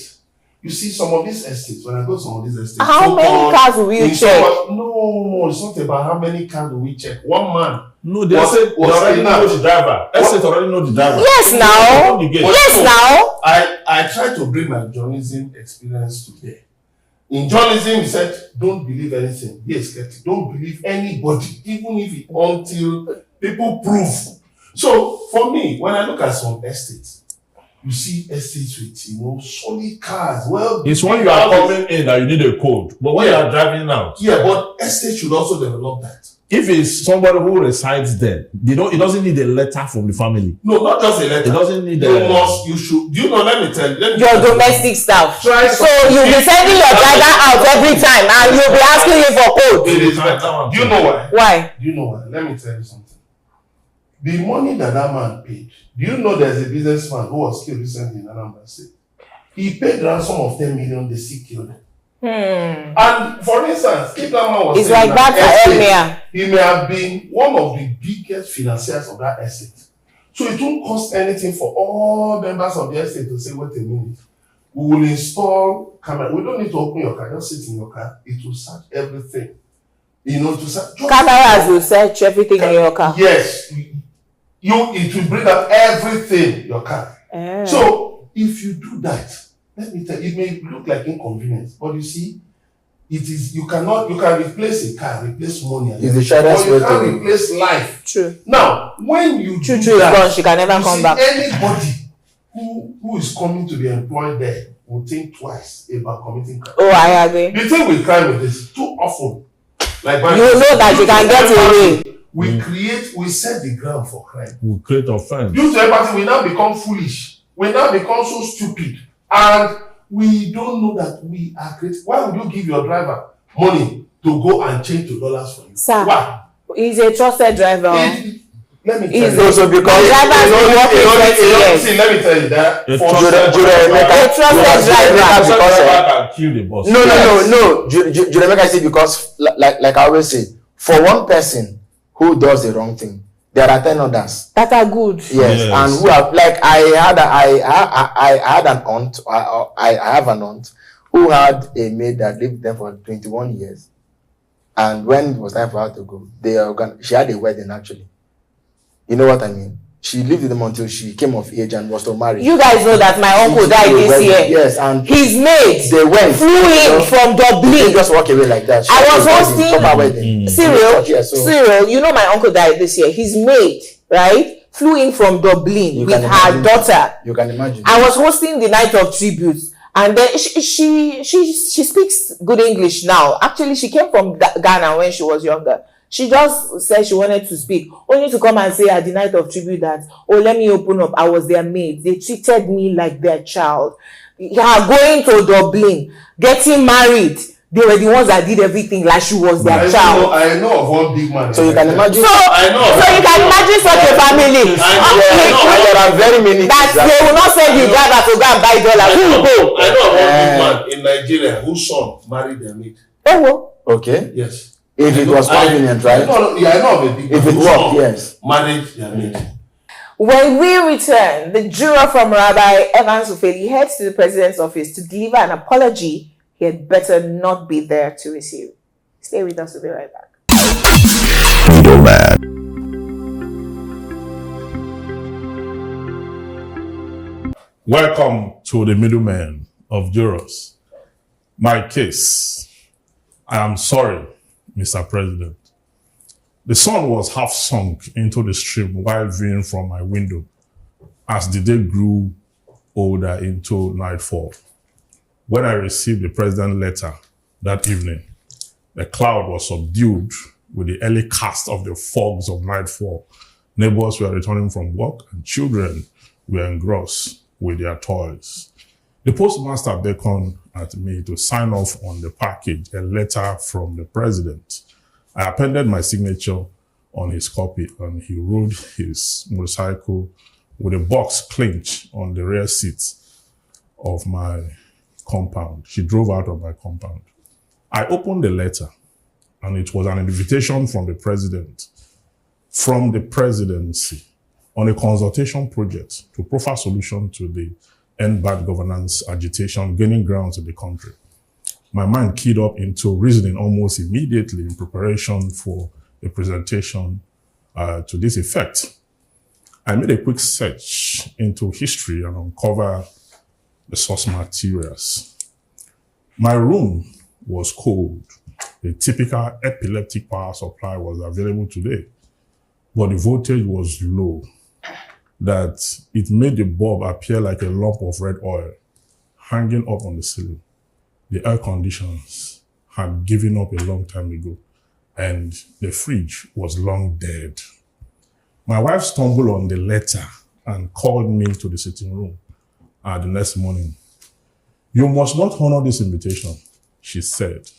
You see, some of these estates, when I go to some of these estates, How many cars will you check? No, it's not about how many cars will we check. One man. No, they already know the driver. Estate already know the driver. Yes, now. Open the gate. Yes, now. I try to bring my journalism experience to bear. In journalism, he said, don't believe anything. Be skeptic. Don't believe anybody, even until people prove. So, for me, when I look at some estates, you see estates with, solid cars. Well, It's when you are coming in that you need a code. But when you are driving out, yeah, but estates should also develop that. if it's somebody who resides there, it doesn't need a letter from the family. No, not just a letter. It doesn't need you should. Do you know? Let me tell you. Your domestic staff. Try So you'll be sending your driver out every time and you'll be asking him for code. It is better. Do you know why? Why? Do you know why? Let me tell you something. The money that man paid. Do you know there's a businessman who was killed recently in Anambra State? He paid ransom of 10 million. They still killed him. And for instance, if that man was It's like that for Emir. he may have been one of the biggest financiers of that estate. So it won't cost anything for all members of the estate to say, wait a minute, we will install camera. We don't need to open your car, just sit in your car. It will search everything. To search. Cameras will search everything in your car. Yes. It will bring up everything your car. So if you do that, let me tell you, it may look like inconvenience, but you see, you can replace a car, replace money, It's the shortest or you way can to- replace life. True. Now, when you do True is that, gone. She can never you come see, back. anybody who is coming to be employed there will think twice about committing crime. Oh, I agree. The thing with crime is this: too often, like You know that you can get away. we set the ground for crime. We create offense. Due to empathy, we now become foolish. We now become so stupid. And we don't know that we are great. Why would you give your driver money to go and change to dollars for you? Sir. Why? He's a trusted driver. Let me tell He's you. Also because drivers will work in 20 years. See, let me tell you that. A for trusted A trusted driver. because, can kill the boss. No. Juremeka say because, like I always say, for one person who does the wrong thing, there are 10 others. That are good. Yes, and who have I had an aunt. I have an aunt who had a maid that lived with them for 21 years, and when it was time for her to go, she had a wedding actually. You know what I mean? She lived with them until she came of age and was to marry. You guys know that my uncle died this year. Yes, and His maid flew in from They Dublin. just walk away like that. I was hosting Cyril. Cyril, you know my uncle died this year. His maid, right, flew in from Dublin with her daughter. You can imagine. I was hosting the night of tributes, And then she speaks good English now. Actually, she came from Ghana when she was younger. She just said she wanted to speak, only to come and say at the night of tribute that, oh, let me open up. I was their maid. They treated me like their child. Her going to Dublin, getting married, they were the ones that did everything like she was their child. I know of one big man. So you can imagine. So you can imagine such a family. And there are very many that they will not send the driver to go and buy dollars. Who will go? I know of one big man in Nigeria whose son married their maid. Oh, okay. Yes. If it was convenient, right? I know of a big man. If it worked, yes. Married their maid. when we return, the juror from Rabbi Evans Ufeli heads to the president's office to deliver an apology he had better not be there to receive. Stay with us, we'll be right back. Welcome to the middleman of jurors. My case. I am sorry, Mr. President. The sun was half sunk into the stream while viewing from my window as the day grew older into nightfall. When I received the president's letter that evening, the cloud was subdued with the early cast of the fogs of nightfall. Neighbors were returning from work and children were engrossed with their toys. The postmaster beckoned at me to sign off on the package, a letter from the president. I appended my signature on his copy and he rode his motorcycle with a box clinched on the rear seat of my compound. She drove out of my compound. I opened the letter and it was an invitation from the president, from the presidency, on a consultation project to proffer solution to the end bad governance agitation gaining grounds in the country. My mind keyed up into reasoning almost immediately in preparation for a presentation to this effect. I made a quick search into history and uncovered the source materials. My room was cold. A typical epileptic power supply was available today, but the voltage was low, that it made the bulb appear like a lump of red oil hanging up on the ceiling. The air conditioners had given up a long time ago, and the fridge was long dead. My wife stumbled on the letter and called me to the sitting room the next morning. "You must not honor this invitation," she said.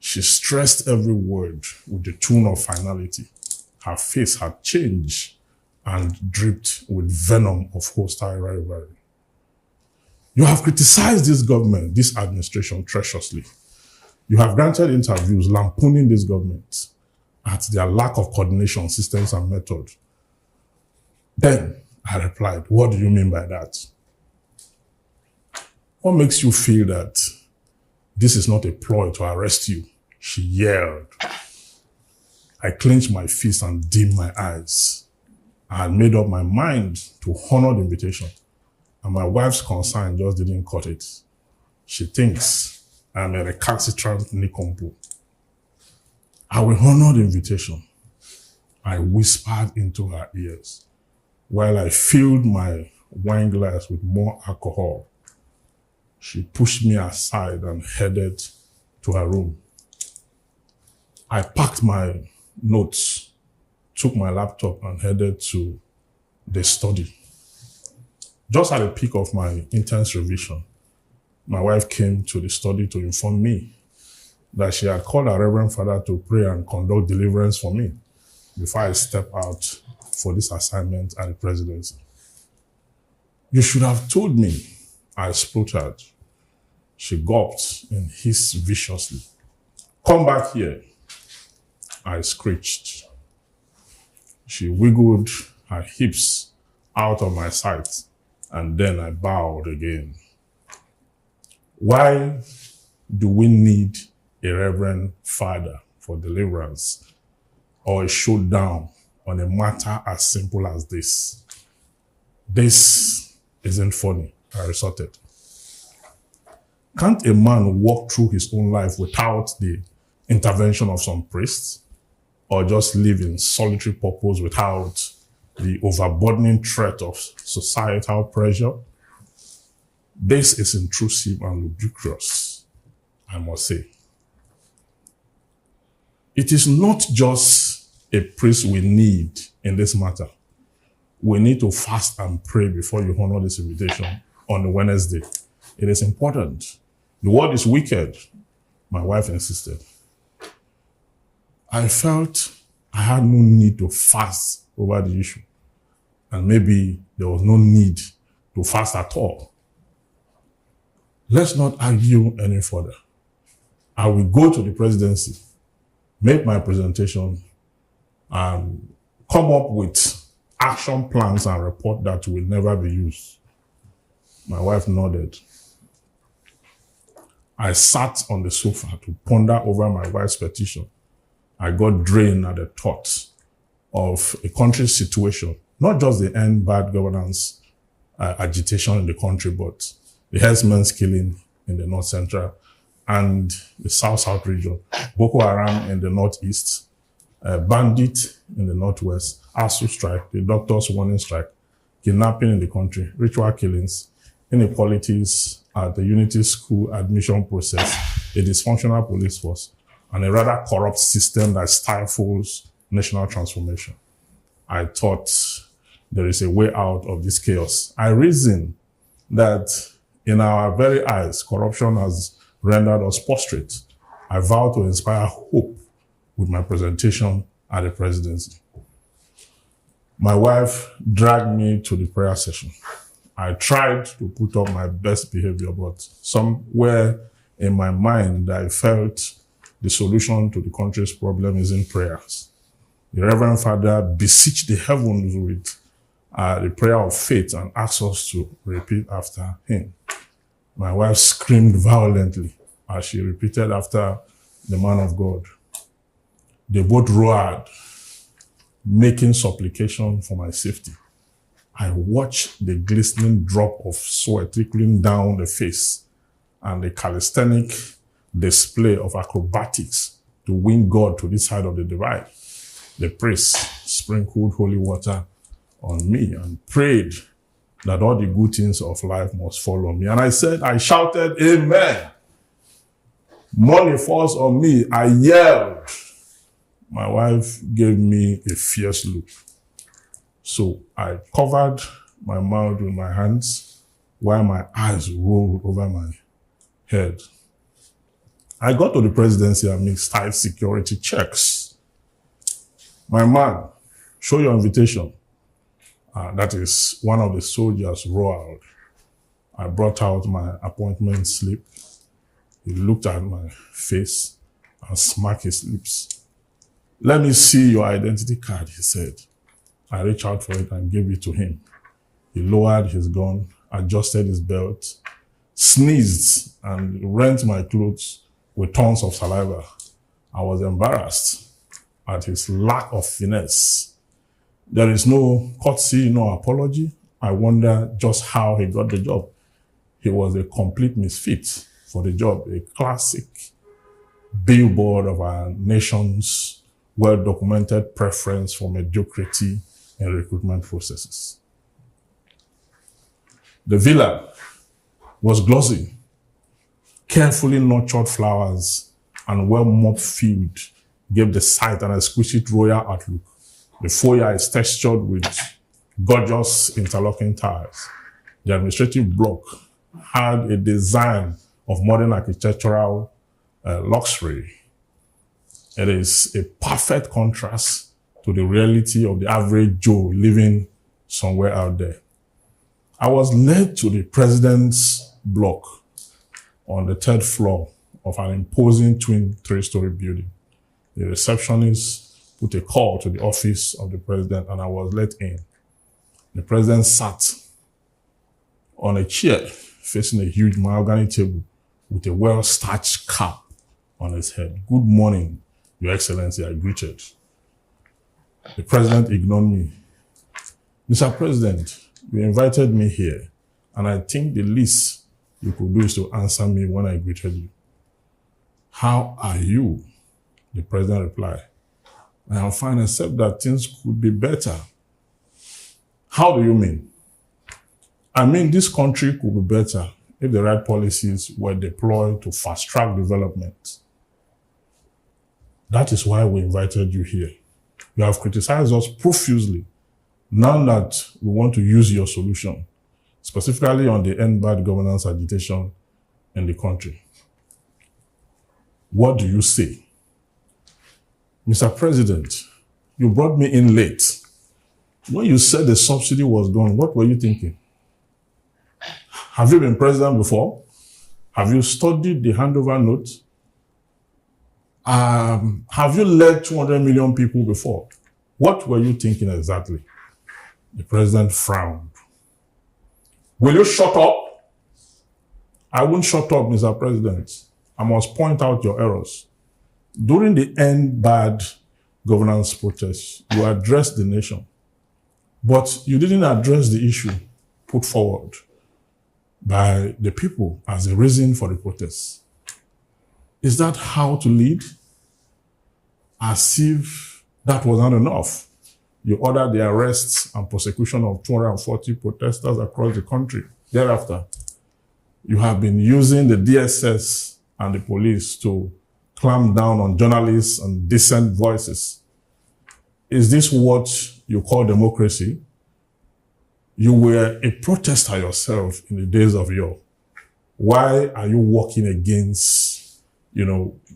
She stressed every word with the tone of finality. Her face had changed and dripped with venom of hostile rivalry. "You have criticized this government, this administration treacherously. You have granted interviews lampooning this government at their lack of coordination, systems, and method." Then I replied, "What do you mean by that? What makes you feel that this is not a ploy to arrest you?" She yelled. I clenched my fist and dimmed my eyes. I had made up my mind to honor the invitation, and my wife's concern just didn't cut it. She thinks I'm a recalcitrant nincompoop. "I will honor the invitation," I whispered into her ears while I filled my wine glass with more alcohol. She pushed me aside and headed to her room. I packed my notes, took my laptop and headed to the study. Just at the peak of my intense revision, my wife came to the study to inform me that she had called her Reverend Father to pray and conduct deliverance for me before I step out for this assignment at the presidency. "You should have told me," I spluttered. She gulped and hissed viciously. "Come back here," I screeched. She wiggled her hips out of my sight, and then I bowed again. Why do we need a Reverend Father for deliverance or a showdown on a matter as simple as this? This isn't funny, I resorted. Can't a man walk through his own life without the intervention of some priests, or just live in solitary purpose without the overburdening threat of societal pressure? This is intrusive and ludicrous, I must say. It is not just a priest we need in this matter. We need to fast and pray before you honor this invitation on Wednesday. It is important. The word is wicked, my wife insisted. I felt I had no need to fast over the issue. And maybe there was no need to fast at all. Let's not argue any further. I will go to the presidency, make my presentation, and come up with action plans and report that will never be used. My wife nodded. I sat on the sofa to ponder over my wife's petition. I got drained at the thought of a country's situation, not just the end bad governance agitation in the country, but the herdsmen's killing in the north central and the south region, Boko Haram in the northeast, bandit in the northwest, ASU strike, the doctors' warning strike, kidnapping in the country, ritual killings, inequalities at the Unity School admission process, a dysfunctional police force, and a rather corrupt system that stifles national transformation. I thought there is a way out of this chaos. I reasoned that in our very eyes, corruption has rendered us prostrate. I vow to inspire hope with my presentation at the presidency. My wife dragged me to the prayer session. I tried to put up my best behavior, but somewhere in my mind, I felt the solution to the country's problem is in prayers. The Reverend Father beseeched the heavens with the prayer of faith and asked us to repeat after him. My wife screamed violently as she repeated after the man of God. They both roared, making supplication for my safety. I watched the glistening drop of sweat trickling down the face and the calisthenic display of acrobatics to win God to this side of the divide. The priest sprinkled holy water on me and prayed that all the good things of life must follow me. And I shouted, Amen. Money falls on me. I yelled. My wife gave me a fierce look. So I covered my mouth with my hands while my eyes rolled over my head. I got to the presidency amidst tight security checks. My man, show your invitation. That is, one of the soldiers roared. I brought out my appointment slip. He looked at my face and smacked his lips. Let me see your identity card, he said. I reached out for it and gave it to him. He lowered his gun, adjusted his belt, sneezed, and rent my clothes with tons of saliva. I was embarrassed at his lack of finesse. There is no courtesy, no apology. I wonder just how he got the job. He was a complete misfit for the job, a classic billboard of our nation's well-documented preference for mediocrity in recruitment processes. The villa was glossy. Carefully nurtured flowers and well-mopped field gave the site an exquisite royal outlook. The foyer is textured with gorgeous interlocking tiles. The administrative block had a design of modern architectural luxury. It is a perfect contrast to the reality of the average Joe living somewhere out there. I was led to the president's block on the third floor of an imposing twin three-story building. The receptionist put a call to the office of the president and I was let in. The president sat on a chair facing a huge mahogany table with a well-starched cap on his head. Good morning, Your Excellency, I greeted. The president ignored me. Mr. President, you invited me here, and I think the least you could do is to answer me when I greeted you. How are you? The president replied. I am fine, except that things could be better. How do you mean? I mean, this country could be better if the right policies were deployed to fast-track development. That is why we invited you here. You have criticized us profusely. Now that we want to use your solution, specifically on the end bad governance agitation in the country. What do you say? Mr. President, you brought me in late. When you said the subsidy was gone, what were you thinking? Have you been president before? Have you studied the handover note? Have you led 200 million people before? What were you thinking exactly? The president frowned. Will you shut up? I won't shut up, Mr. President. I must point out your errors. During the End Bad Governance protests, you addressed the nation, but you didn't address the issue put forward by the people as a reason for the protests. Is that how to lead? As if that was not enough, you ordered the arrests and prosecution of 240 protesters across the country. Thereafter, you have been using the DSS and the police to clamp down on journalists and dissent voices. Is this what you call democracy? You were a protester yourself in the days of yore. Why are you working against,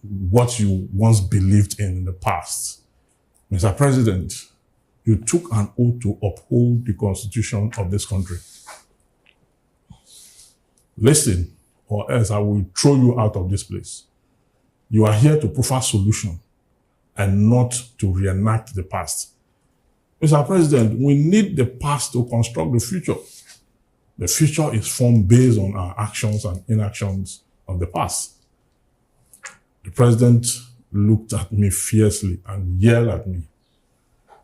what you once believed in the past? Mr. President, you took an oath to uphold the Constitution of this country. Listen, or else I will throw you out of this place. You are here to proffer solution and not to reenact the past. Mr. President, we need the past to construct the future. The future is formed based on our actions and inactions of the past. The president looked at me fiercely and yelled at me.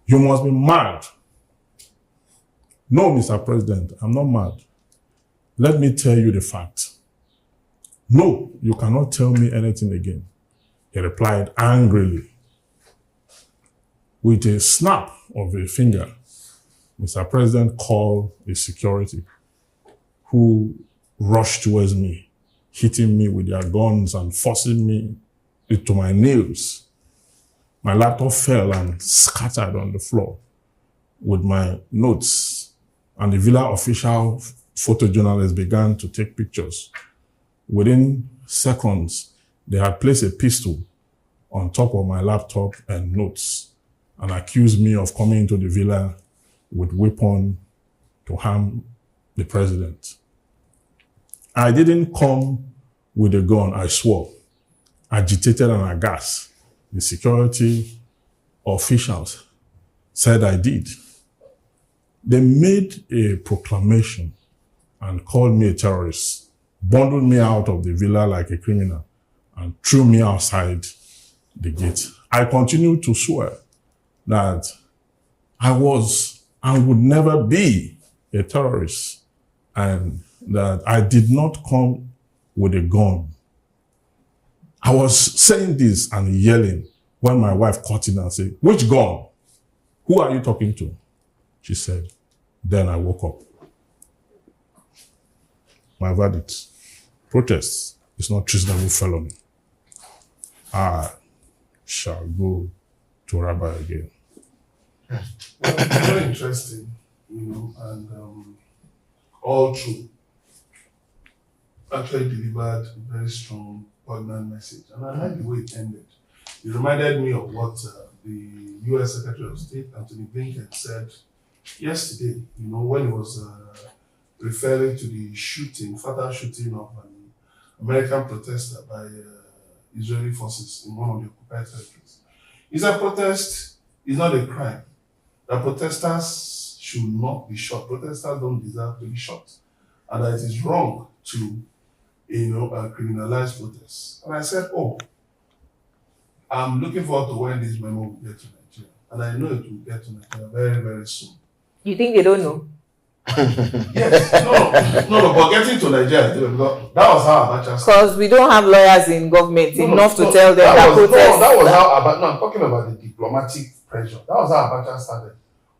You must be mad. No, Mr. President, I'm not mad. Let me tell you the fact. No, you cannot tell me anything again. He replied angrily. With a snap of a finger, Mr. President called the security, who rushed towards me, hitting me with their guns and forcing me to my knees. My laptop fell and scattered on the floor with my notes, and the villa official photojournalist began to take pictures. Within seconds, they had placed a pistol on top of my laptop and notes and accused me of coming into the villa with weapon to harm the president. I didn't come with a gun, I swore. Agitated and aghast, the security officials said I did. They made a proclamation and called me a terrorist, bundled me out of the villa like a criminal, and threw me outside the gate. I continued to swear that I was and would never be a terrorist, and that I did not come with a gun. I was saying this and yelling when my wife caught in and said, "Which gun? Who are you talking to?" She said. Then I woke up. My verdict: protest is not treasonable felony. I shall go to Rabbi again. Well, very interesting, and all true. Actually delivered a very strong, poignant message. And I like the way it ended. It reminded me of what the U.S. Secretary of State, Anthony Blinken, said yesterday, when he was referring to the fatal shooting of an American protester by Israeli forces in one of the occupied territories. He said protest is not a crime. That protesters should not be shot. Protesters don't deserve to be shot. And that it is wrong to criminalize protests. And I said, I'm looking forward to when this memo will get to Nigeria. And I know it will get to Nigeria very, very soon. You think they don't know? Yes. No, but getting to Nigeria, because that was how Abacha started. Because we don't have lawyers in government enough to tell them that protest. That was how Abacha, I'm talking about the diplomatic pressure. That was how Abacha started.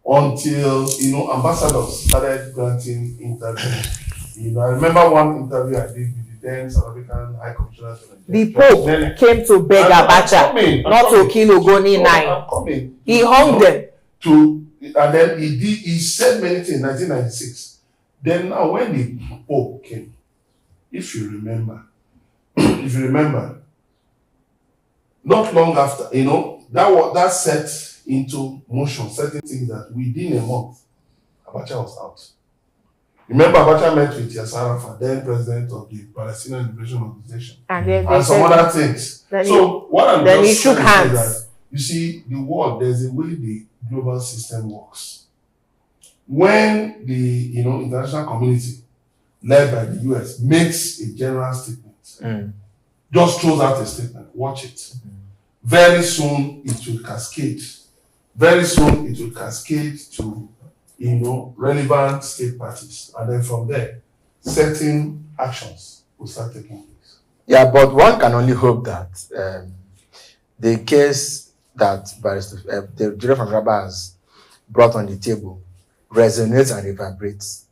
Until, ambassadors started granting interviews I remember one interview I did with the then South African High Commissioner. The Pope came to beg Abacha not to kill Ogoni 9. He hung them. And then he said many things in 1996. Then now when the Pope came, if you remember, not long after, that set into motion certain things that within a month, Abacha was out. Remember, Abacha met with Yasser Arafat, then president of the Palestinian Liberation Organization, and some other things. What I'm just saying is that, you see, the world, there's a way the global system works. When the international community, led by the US, makes a general statement, just throws out a statement, watch it. Very soon it will cascade. Very soon it will cascade to relevant state parties, and then from there, certain actions will start taking place. Yeah, but one can only hope that the case that the jury from Rabba has brought on the table resonates and reverberates,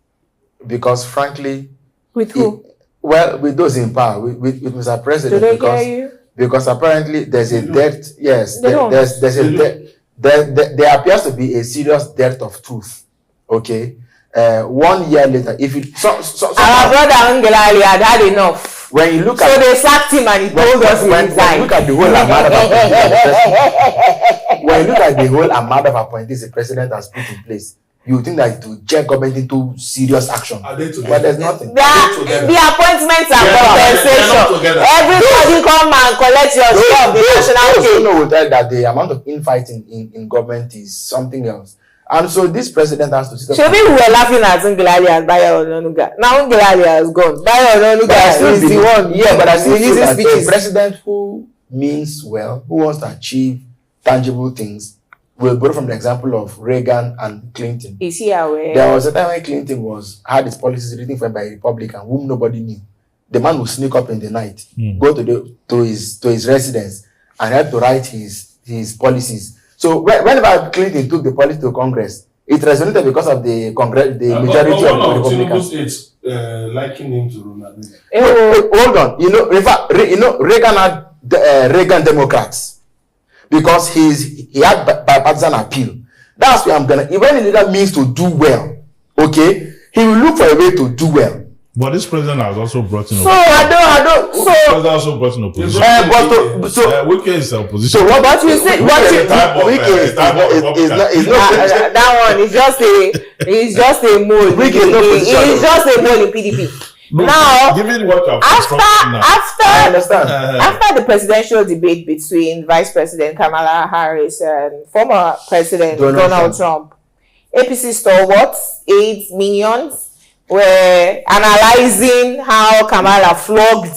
because frankly, with who? With those in power, with Mr. President. Do they hear you? Because apparently there's a debt. Yes, there's a debt. There appears to be a serious dearth of truth. Okay, 1 year later, if you our brother Ngelali had had enough. When you look so they sacked him and he told us he resigned. Look at the whole amount of appointees. When you look at the whole amount of appointees the president has put in place, you think that it will check government into serious action. But there's nothing. The appointments are compensation. Everybody come and collect your share of the national cake. You know that the amount of infighting in government is something else. And so this president has to sit up. We were laughing at Ngelali and Bayo Ononuga. Now Ngelali has gone. Bayo Ononuga is the one. Yeah, but I still feel that a president who means well, who wants to achieve tangible things, will go from the example of Reagan and Clinton. Is he aware? There was a time when Clinton had his policies written for him by a Republican whom nobody knew. The man would sneak up in the night, go to his residence, and help to write his policies. So whenever Clinton took the policy to Congress, it resonated because of the majority of the Republicans. Liking him to Ronald. Hold on. Reagan had Reagan Democrats because he had bipartisan appeal. That's where when a leader means to do well, okay, he will look for a way to do well. But this president has also brought in opposition. President also brought in opposition. Wike is opposition. So what you say? Wike is not. That one is just a mole. It's just a mole in PDP. No, now, given what after the presidential debate between Vice President Kamala Harris and former President Donald Trump, APC stalwarts, aides, minions, were analyzing how Kamala flogged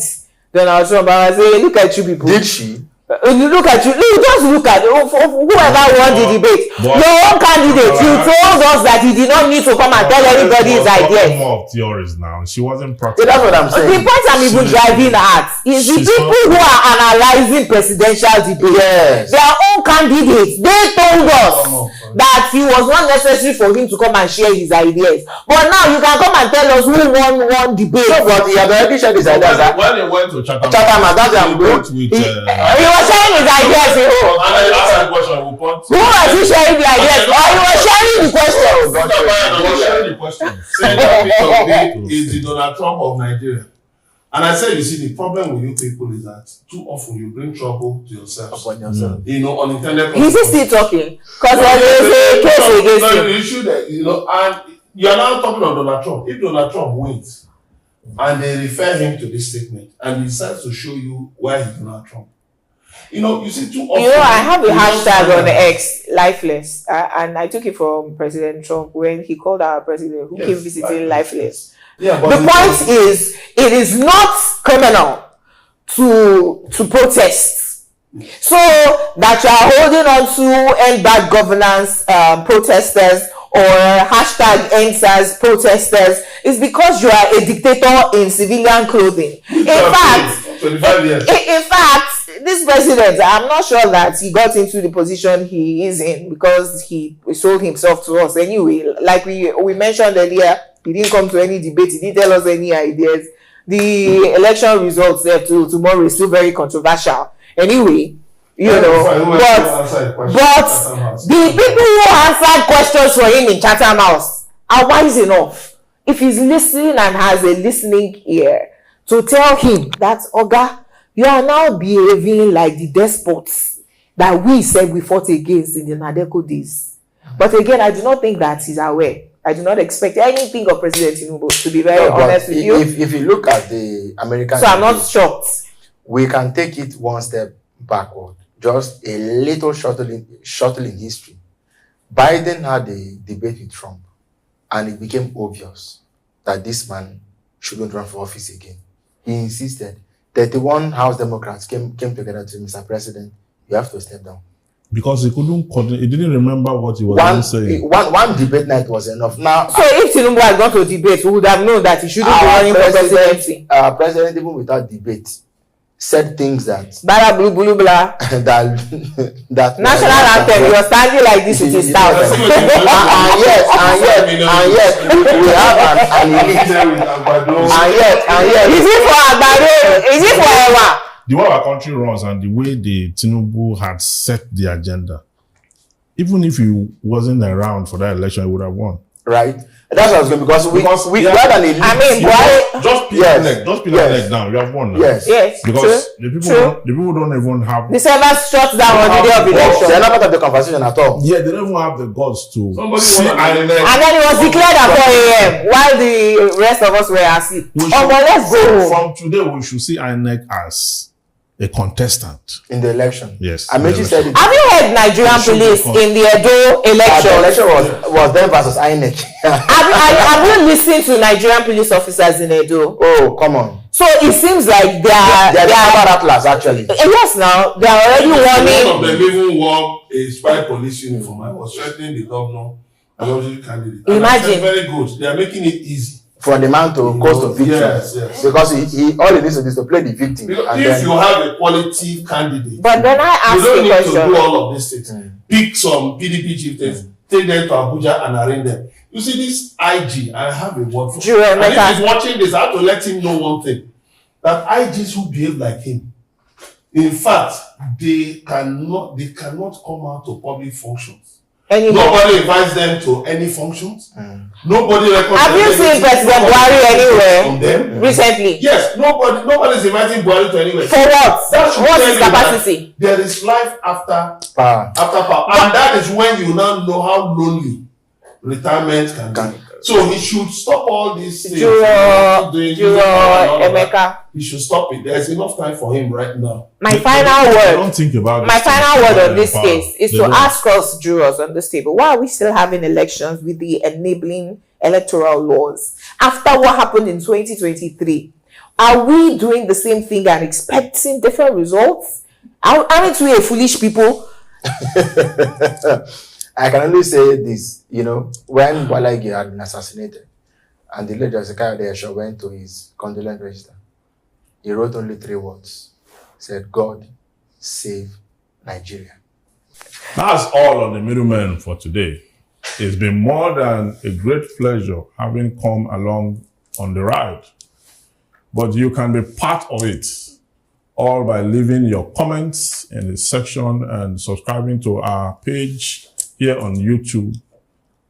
Donald Trump. I was saying, look at you people. Did she? Look at you. Just look at whoever won the debate. Your own candidate. You told us that you did not need to come and tell everybody his ideas. More of theories now. She wasn't practicing. That's what I'm saying. The point I'm even driving at is the people who are analyzing presidential debate. Yes. Their own candidates. They told us that it was not necessary for him to come and share his ideas. But now you can come and tell us who won one debate. So, but he had already shared his ideas. When he went to Chatham, that's what I'm going he was sharing his ideas. Who was he sharing the ideas? Or he was sharing the questions? He was sharing the questions. Saying that Peter Obi is the Donald Trump of Nigeria. And I said, you see, the problem with you people is that too often you bring trouble to yourselves. Upon yourself. Unintended. Is he still talking? Because there is a case against him. The issue that, and you are now talking on Donald Trump. If Donald Trump wins and they refer him to this statement and he decides to show you why he's Donald Trump, you see too often. I have a hashtag on X, lifeless, and I took it from President Trump when he called our president who came visiting lifeless. Yeah, but the point is, it is not criminal to protest. So that you are holding on to end bad governance protesters or hashtag NSAS protesters is because you are a dictator in civilian clothing. In fact, 25 years. In fact, this president, I'm not sure that he got into the position he is in because he sold himself to us. Anyway, like we mentioned earlier, He didn't come to any debate. He didn't tell us any ideas. The election results there till tomorrow is still very controversial. Anyway, but the people who answered questions for him in Chatham House are wise enough. If he's listening and has a listening ear, to tell him that, Oga, you are now behaving like the despots that we said we fought against in the Nadeko days. But again, I do not think that he's aware. I do not expect anything of President Tinubu, to be very honest with you. If you look at the American... So I'm not shocked. We can take it one step backward. Just a little shuttle in history. Biden had a debate with Trump, and it became obvious that this man shouldn't run for office again. He insisted. 31 House Democrats came together to Mr. President, you have to step down. Because he couldn't coordinate, he didn't remember what he was saying. One debate night was enough. Now, so if Tinubu had gone to debate, we would have known that he shouldn't be running for presidency. Our president, even without debate, said things that blah blah blah blah. that national anthem. You're standing like this with his staff. and yet we have an elite. And yet is it for Agbado? Is it for Ewa? The way our country runs and the way the Tinubu had set the agenda, even if he wasn't around for that election, he would have won. Right. That's what I was going, because we had an elite. I mean, why? Just peel the neck down. You have won now. Yes. Because the people don't even have. The servers shut down on the day of election. They're not part of the conversation at all. Yeah, they don't even have the guts to see and then it was declared at 4 a.m. while the rest of us were asleep. But let's go. From today, we should see INEC as a contestant in the election. Yes. Amechi said it. Have you heard Nigerian police in the Edo election? The election was them versus INEC. have you listened to Nigerian police officers in Edo? Oh, come on. So it seems like they are atlas, actually. Yes, now they are already warning. One of them even wore a spy police uniform. I was threatening the governor and obviously candidate. Imagine. Very good. They are making it easy for the man to cost of victim. Yes. Because he all he needs to do is to play the victim. Because if you have a quality candidate, but then I ask you don't need question. to do all of these things. Pick some PDP chieftains, take them to Abuja and arraign them. You see, this IG, I have a word for him. And if he's watching this, I have to let him know one thing. That IGs who behave like him, in fact, they cannot come out to public functions. Anymore. Nobody invites them to any functions. Nobody recommends. Have you seen President Buhari anywhere from them recently? Yes, nobody is inviting Buhari to anywhere. For what? What's his capacity? There is life after power. And that is when you now know how lonely retirement can be. So he should stop all these things. Emeka. He should stop it. There's enough time for him right now. My final word. Don't think about my final word on this case is to ask us jurors on this table, why are we still having elections with the enabling electoral laws after what happened in 2023? Are we doing the same thing and expecting different results? Aren't we a foolish people? I can only say this, when Balagi had been assassinated and the late Josiah Deshaw went to his condolence register, he wrote only 3 words. He said, God save Nigeria. That's all on the middleman for today. It's been more than a great pleasure having come along on the ride. But you can be part of it all by leaving your comments in the section and subscribing to our page here on YouTube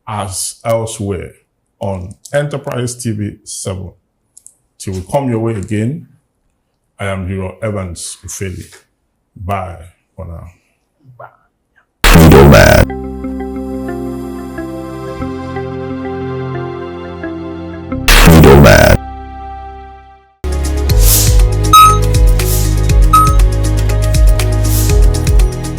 as elsewhere on Enterprise TV 7. Till we come your way again, I am Hero Evans Ufeli. Bye for now. Bye.